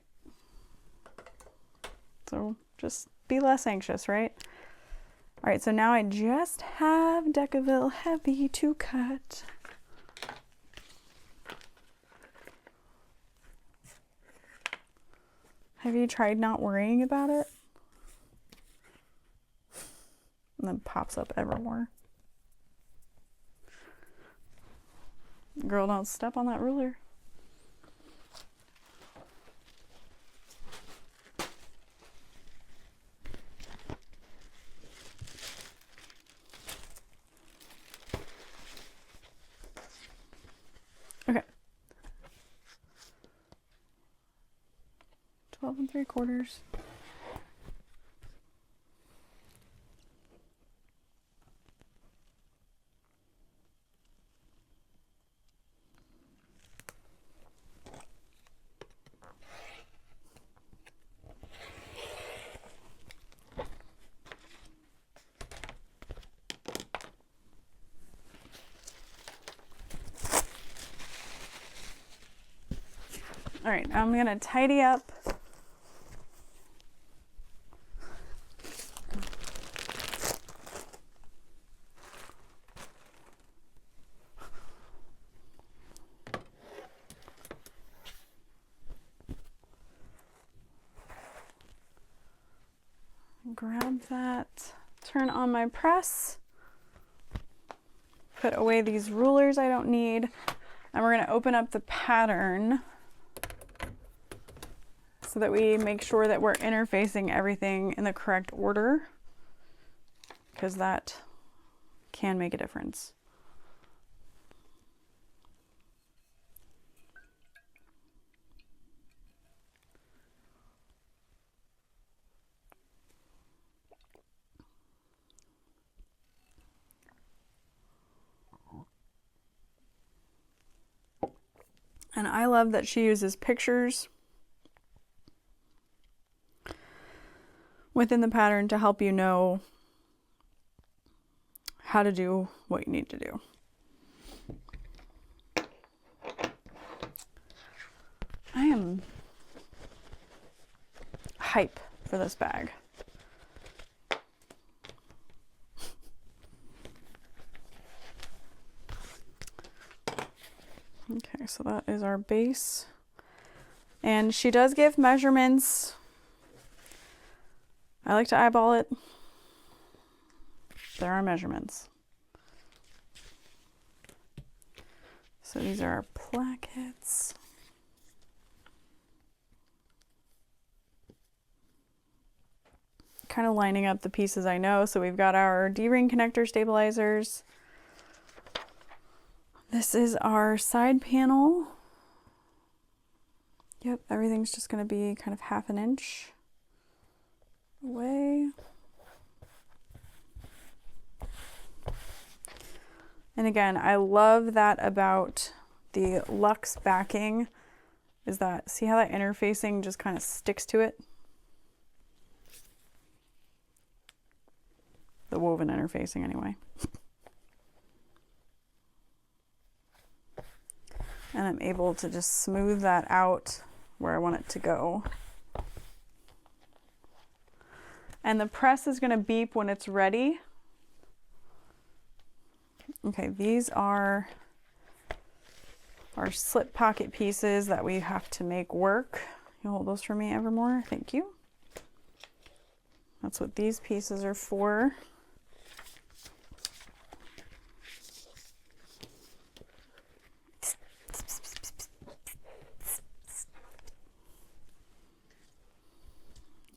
So just be less anxious, right? All right, so now I just have Decaville Heavy to cut. Have you tried not worrying about it? and then pops up evermore. Girl, don't step on that ruler. Okay. 12 3/4. All right, I'm gonna tidy up. Grab that, turn on my press, put away these rulers I don't need, and we're gonna open up the pattern so that we make sure that we're interfacing everything in the correct order, because that can make a difference. And I love that she uses pictures within the pattern to help you know how to do what you need to do. I am hype for this bag. Okay, so that is our base. And she does give measurements. I like to eyeball it. There are measurements. So these are our plackets. Kind of lining up the pieces I know. So we've got our D-ring connector stabilizers. This is our side panel. Yep, everything's just going to be kind of 1/2 inch away. And again, I love that about the luxe backing, is that, see how that interfacing just kind of sticks to it? The woven interfacing anyway. And I'm able to just smooth that out where I want it to go. And the press is going to beep when it's ready. Okay, these are our slip pocket pieces that we have to make work. You hold those for me, Evermore? Thank you. That's what these pieces are for.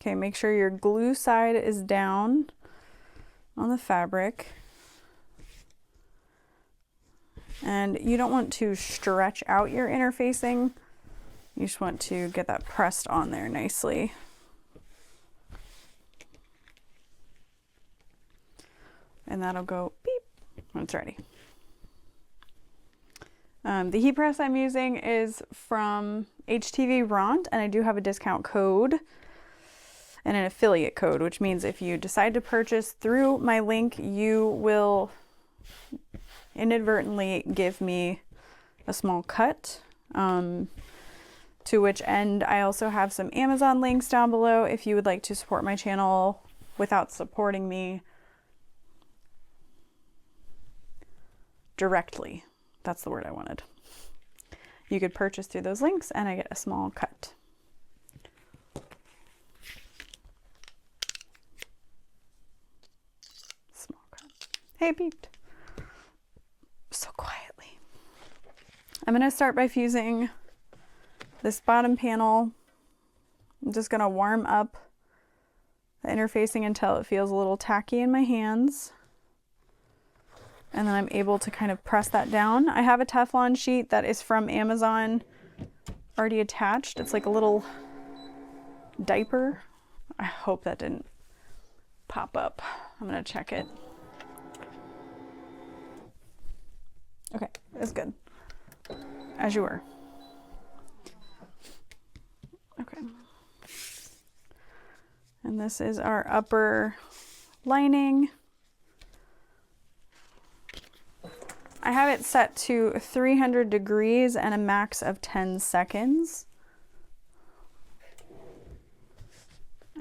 Okay, make sure your glue side is down on the fabric. And you don't want to stretch out your interfacing. You just want to get that pressed on there nicely. And that'll go beep when it's ready. The heat press I'm using is from HTV Ront, and I do have a discount code and an affiliate code, which means if you decide to purchase through my link, you will inadvertently give me a small cut, to which end I also have some Amazon links down below if you would like to support my channel without supporting me directly. That's the word I wanted. You could purchase through those links and I get a small cut. Hey, Pete. So quietly. I'm going to start by fusing this bottom panel. I'm just going to warm up the interfacing until it feels a little tacky in my hands. And then I'm able to kind of press that down. I have a Teflon sheet that is from Amazon already attached. It's like a little diaper. I hope that didn't pop up. I'm going to check it. Okay, it's good. As you were. Okay. And this is our upper lining. I have it set to 300 degrees and a max of 10 seconds.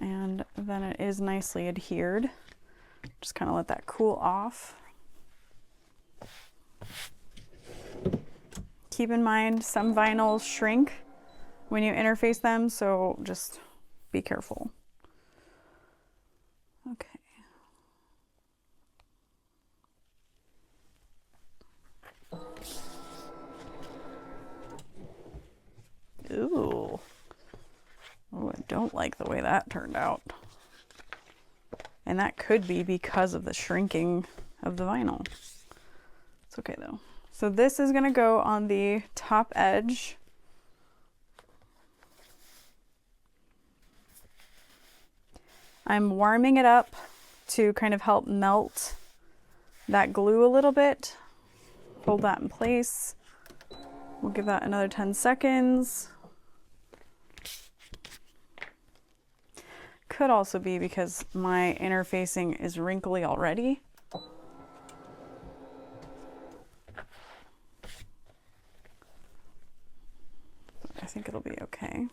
And then it is nicely adhered. Just kind of let that cool off. Keep in mind, some vinyls shrink when you interface them, so just be careful. Okay. Ooh. Oh, I don't like the way that turned out. And that could be because of the shrinking of the vinyl. It's okay though. So this is going to go on the top edge. I'm warming it up to kind of help melt that glue a little bit. Hold that in place. We'll give that another 10 seconds. Could also be because my interfacing is wrinkly already. I think it'll be okay.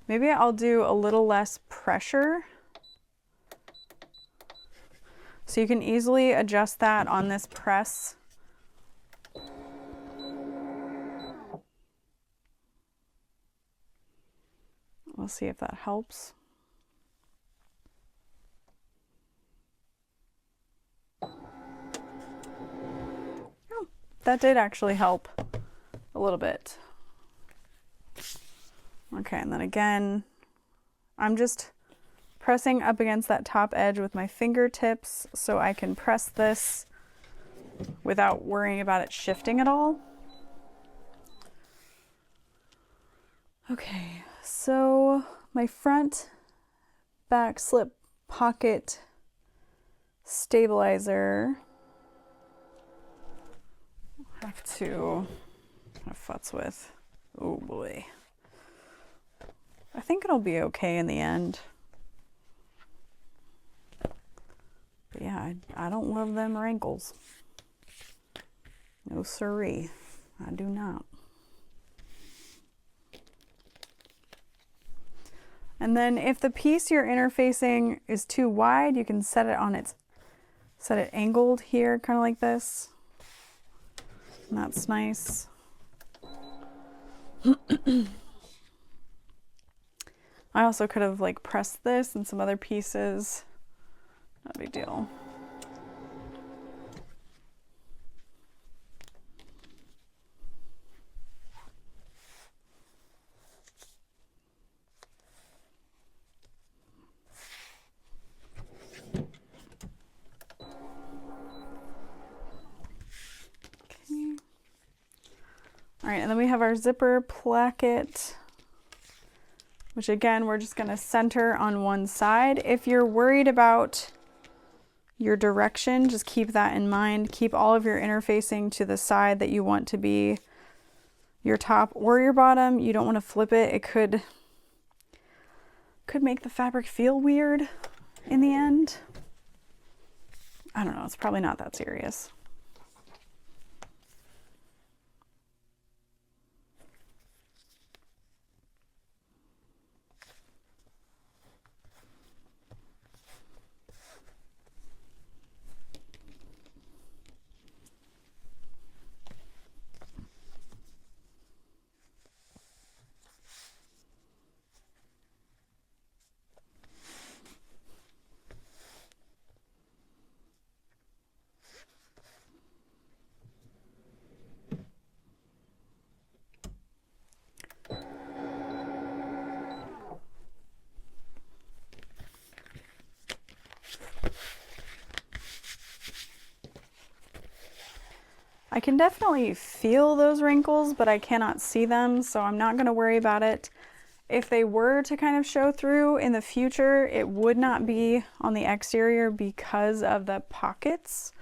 Maybe I'll do a little less pressure. So you can easily adjust that on this press. We'll see if that helps. Oh, that did actually help a little bit. Okay, and then again, I'm just pressing up against that top edge with my fingertips so I can press this without worrying about it shifting at all. Okay, so my front back slip pocket stabilizer, I have to futz with. Oh boy. I think it'll be okay in the end. But yeah, I don't love them wrinkles. No siree, I do not. And then if the piece you're interfacing is too wide, you can set it on set it angled here, kind of like this. And that's nice. I also could have like pressed this and some other pieces. Not a big deal. All right, and then we have our zipper placket, which again, we're just gonna center on one side. If you're worried about your direction, just keep that in mind. Keep all of your interfacing to the side that you want to be your top or your bottom. You don't want to flip it. It could make the fabric feel weird in the end. I don't know, it's probably not that serious. I can definitely feel those wrinkles, but I cannot see them, so I'm not going to worry about it. If they were to kind of show through in the future, it would not be on the exterior because of the pockets.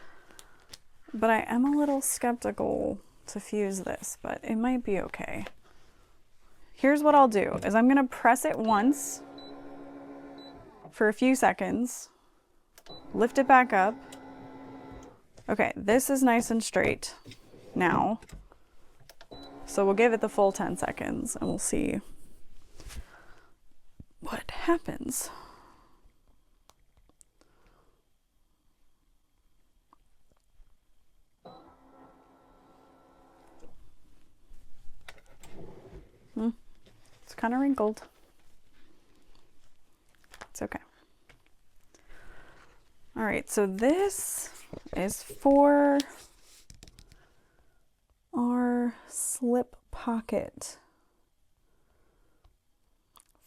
But I am a little skeptical to fuse this, but it might be okay. Here's what I'll do, is I'm going to press it once for a few seconds, lift it back up. Okay, this is nice and straight now. So we'll give it the full 10 seconds and we'll see what happens. It's kind of wrinkled. It's okay. All right, so this is for our slip pocket.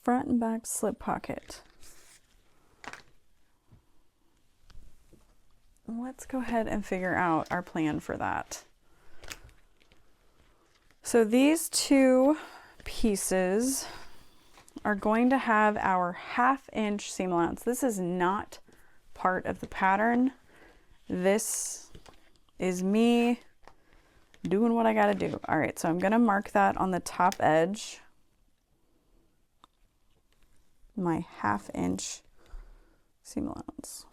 Front and back slip pocket. Let's go ahead and figure out our plan for that. So these two pieces are going to have our 1/2 inch seam allowance. This is not part of the pattern. This is me doing what I gotta do. All right, so I'm gonna mark that on the top edge. My 1/2 inch seam allowance.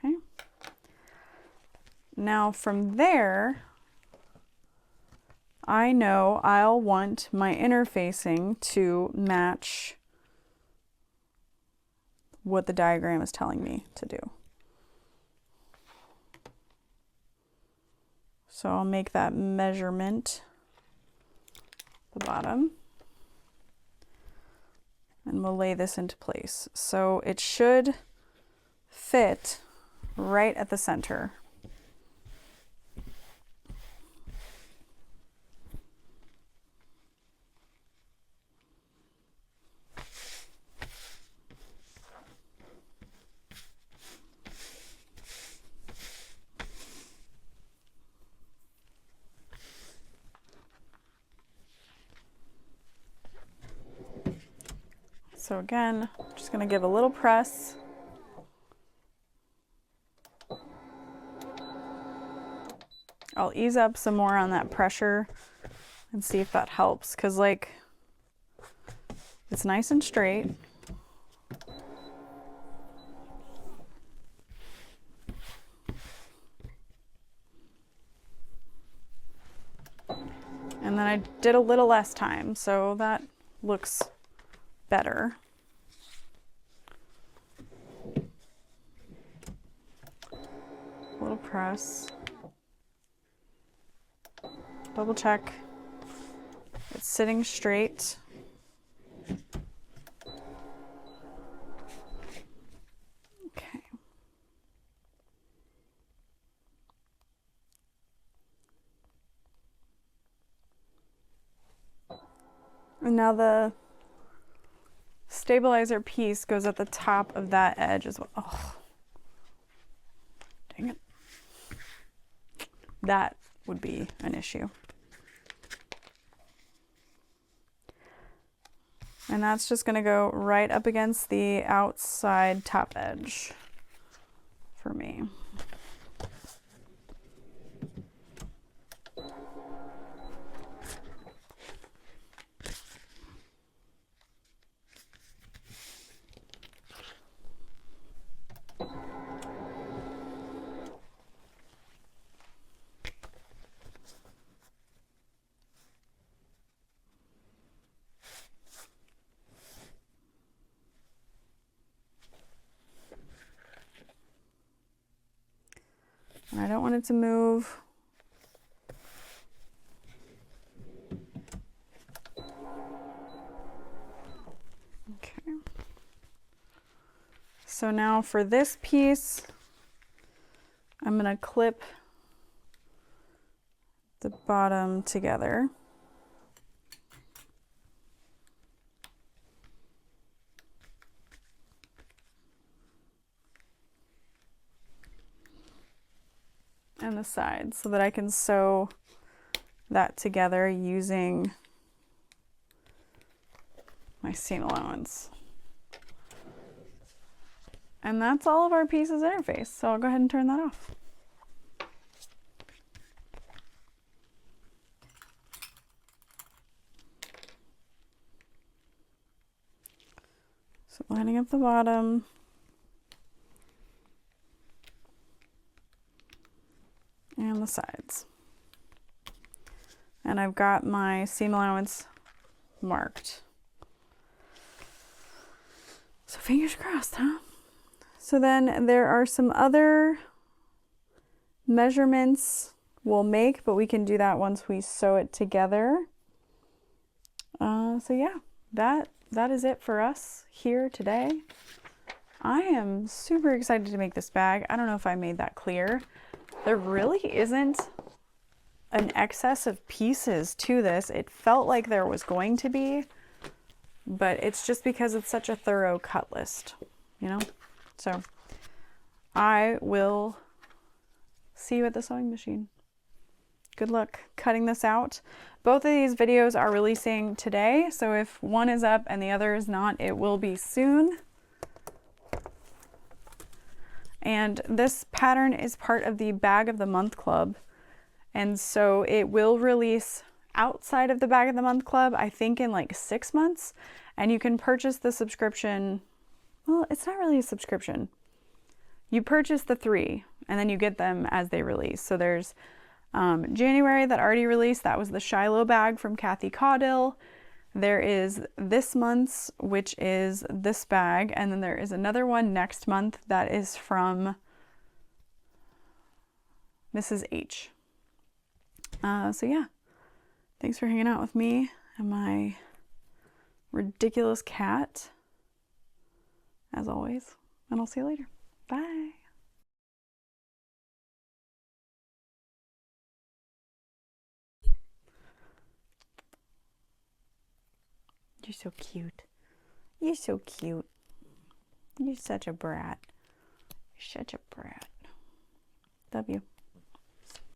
Okay. Now from there, I know I'll want my interfacing to match what the diagram is telling me to do. So I'll make that measurement the bottom and we'll lay this into place. So it should fit right at the center. So again, just going to give a little press. I'll ease up some more on that pressure and see if that helps, because like it's nice and straight. And then I did a little less time, so that looks better. A little press. Double check. It's sitting straight. Okay. And now the stabilizer piece goes at the top of that edge as well. Oh, dang it. That would be an issue. And that's just going to go right up against the outside top edge for me. And I don't want it to move. Okay. So now for this piece, I'm going to clip the bottom together. And the sides so that I can sew that together using my seam allowance. And that's all of our pieces interface. So I'll go ahead and turn that off. So lining up the bottom. And the sides. And I've got my seam allowance marked. So fingers crossed, huh? So then there are some other measurements we'll make, but we can do that once we sew it together. So yeah, that is it for us here today. I am super excited to make this bag. I don't know if I made that clear. There really isn't an excess of pieces to this. It felt like there was going to be, but it's just because it's such a thorough cut list, you know? So I will see you at the sewing machine. Good luck cutting this out. Both of these videos are releasing today, so if one is up and the other is not, it will be soon. And this pattern is part of the Bag of the Month Club. And so it will release outside of the Bag of the Month Club, I think in like 6 months. And you can purchase the subscription. Well, it's not really a subscription. You purchase the 3 and then you get them as they release. So there's January that already released. That was the Shiloh bag from Kathy Caudill. There is this month's, which is this bag. And then there is another one next month that is from Mrs. H. So yeah, thanks for hanging out with me and my ridiculous cat, as always, and I'll see you later. Bye. You're so cute. You're so cute. You're such a brat. You're such a brat. Love you.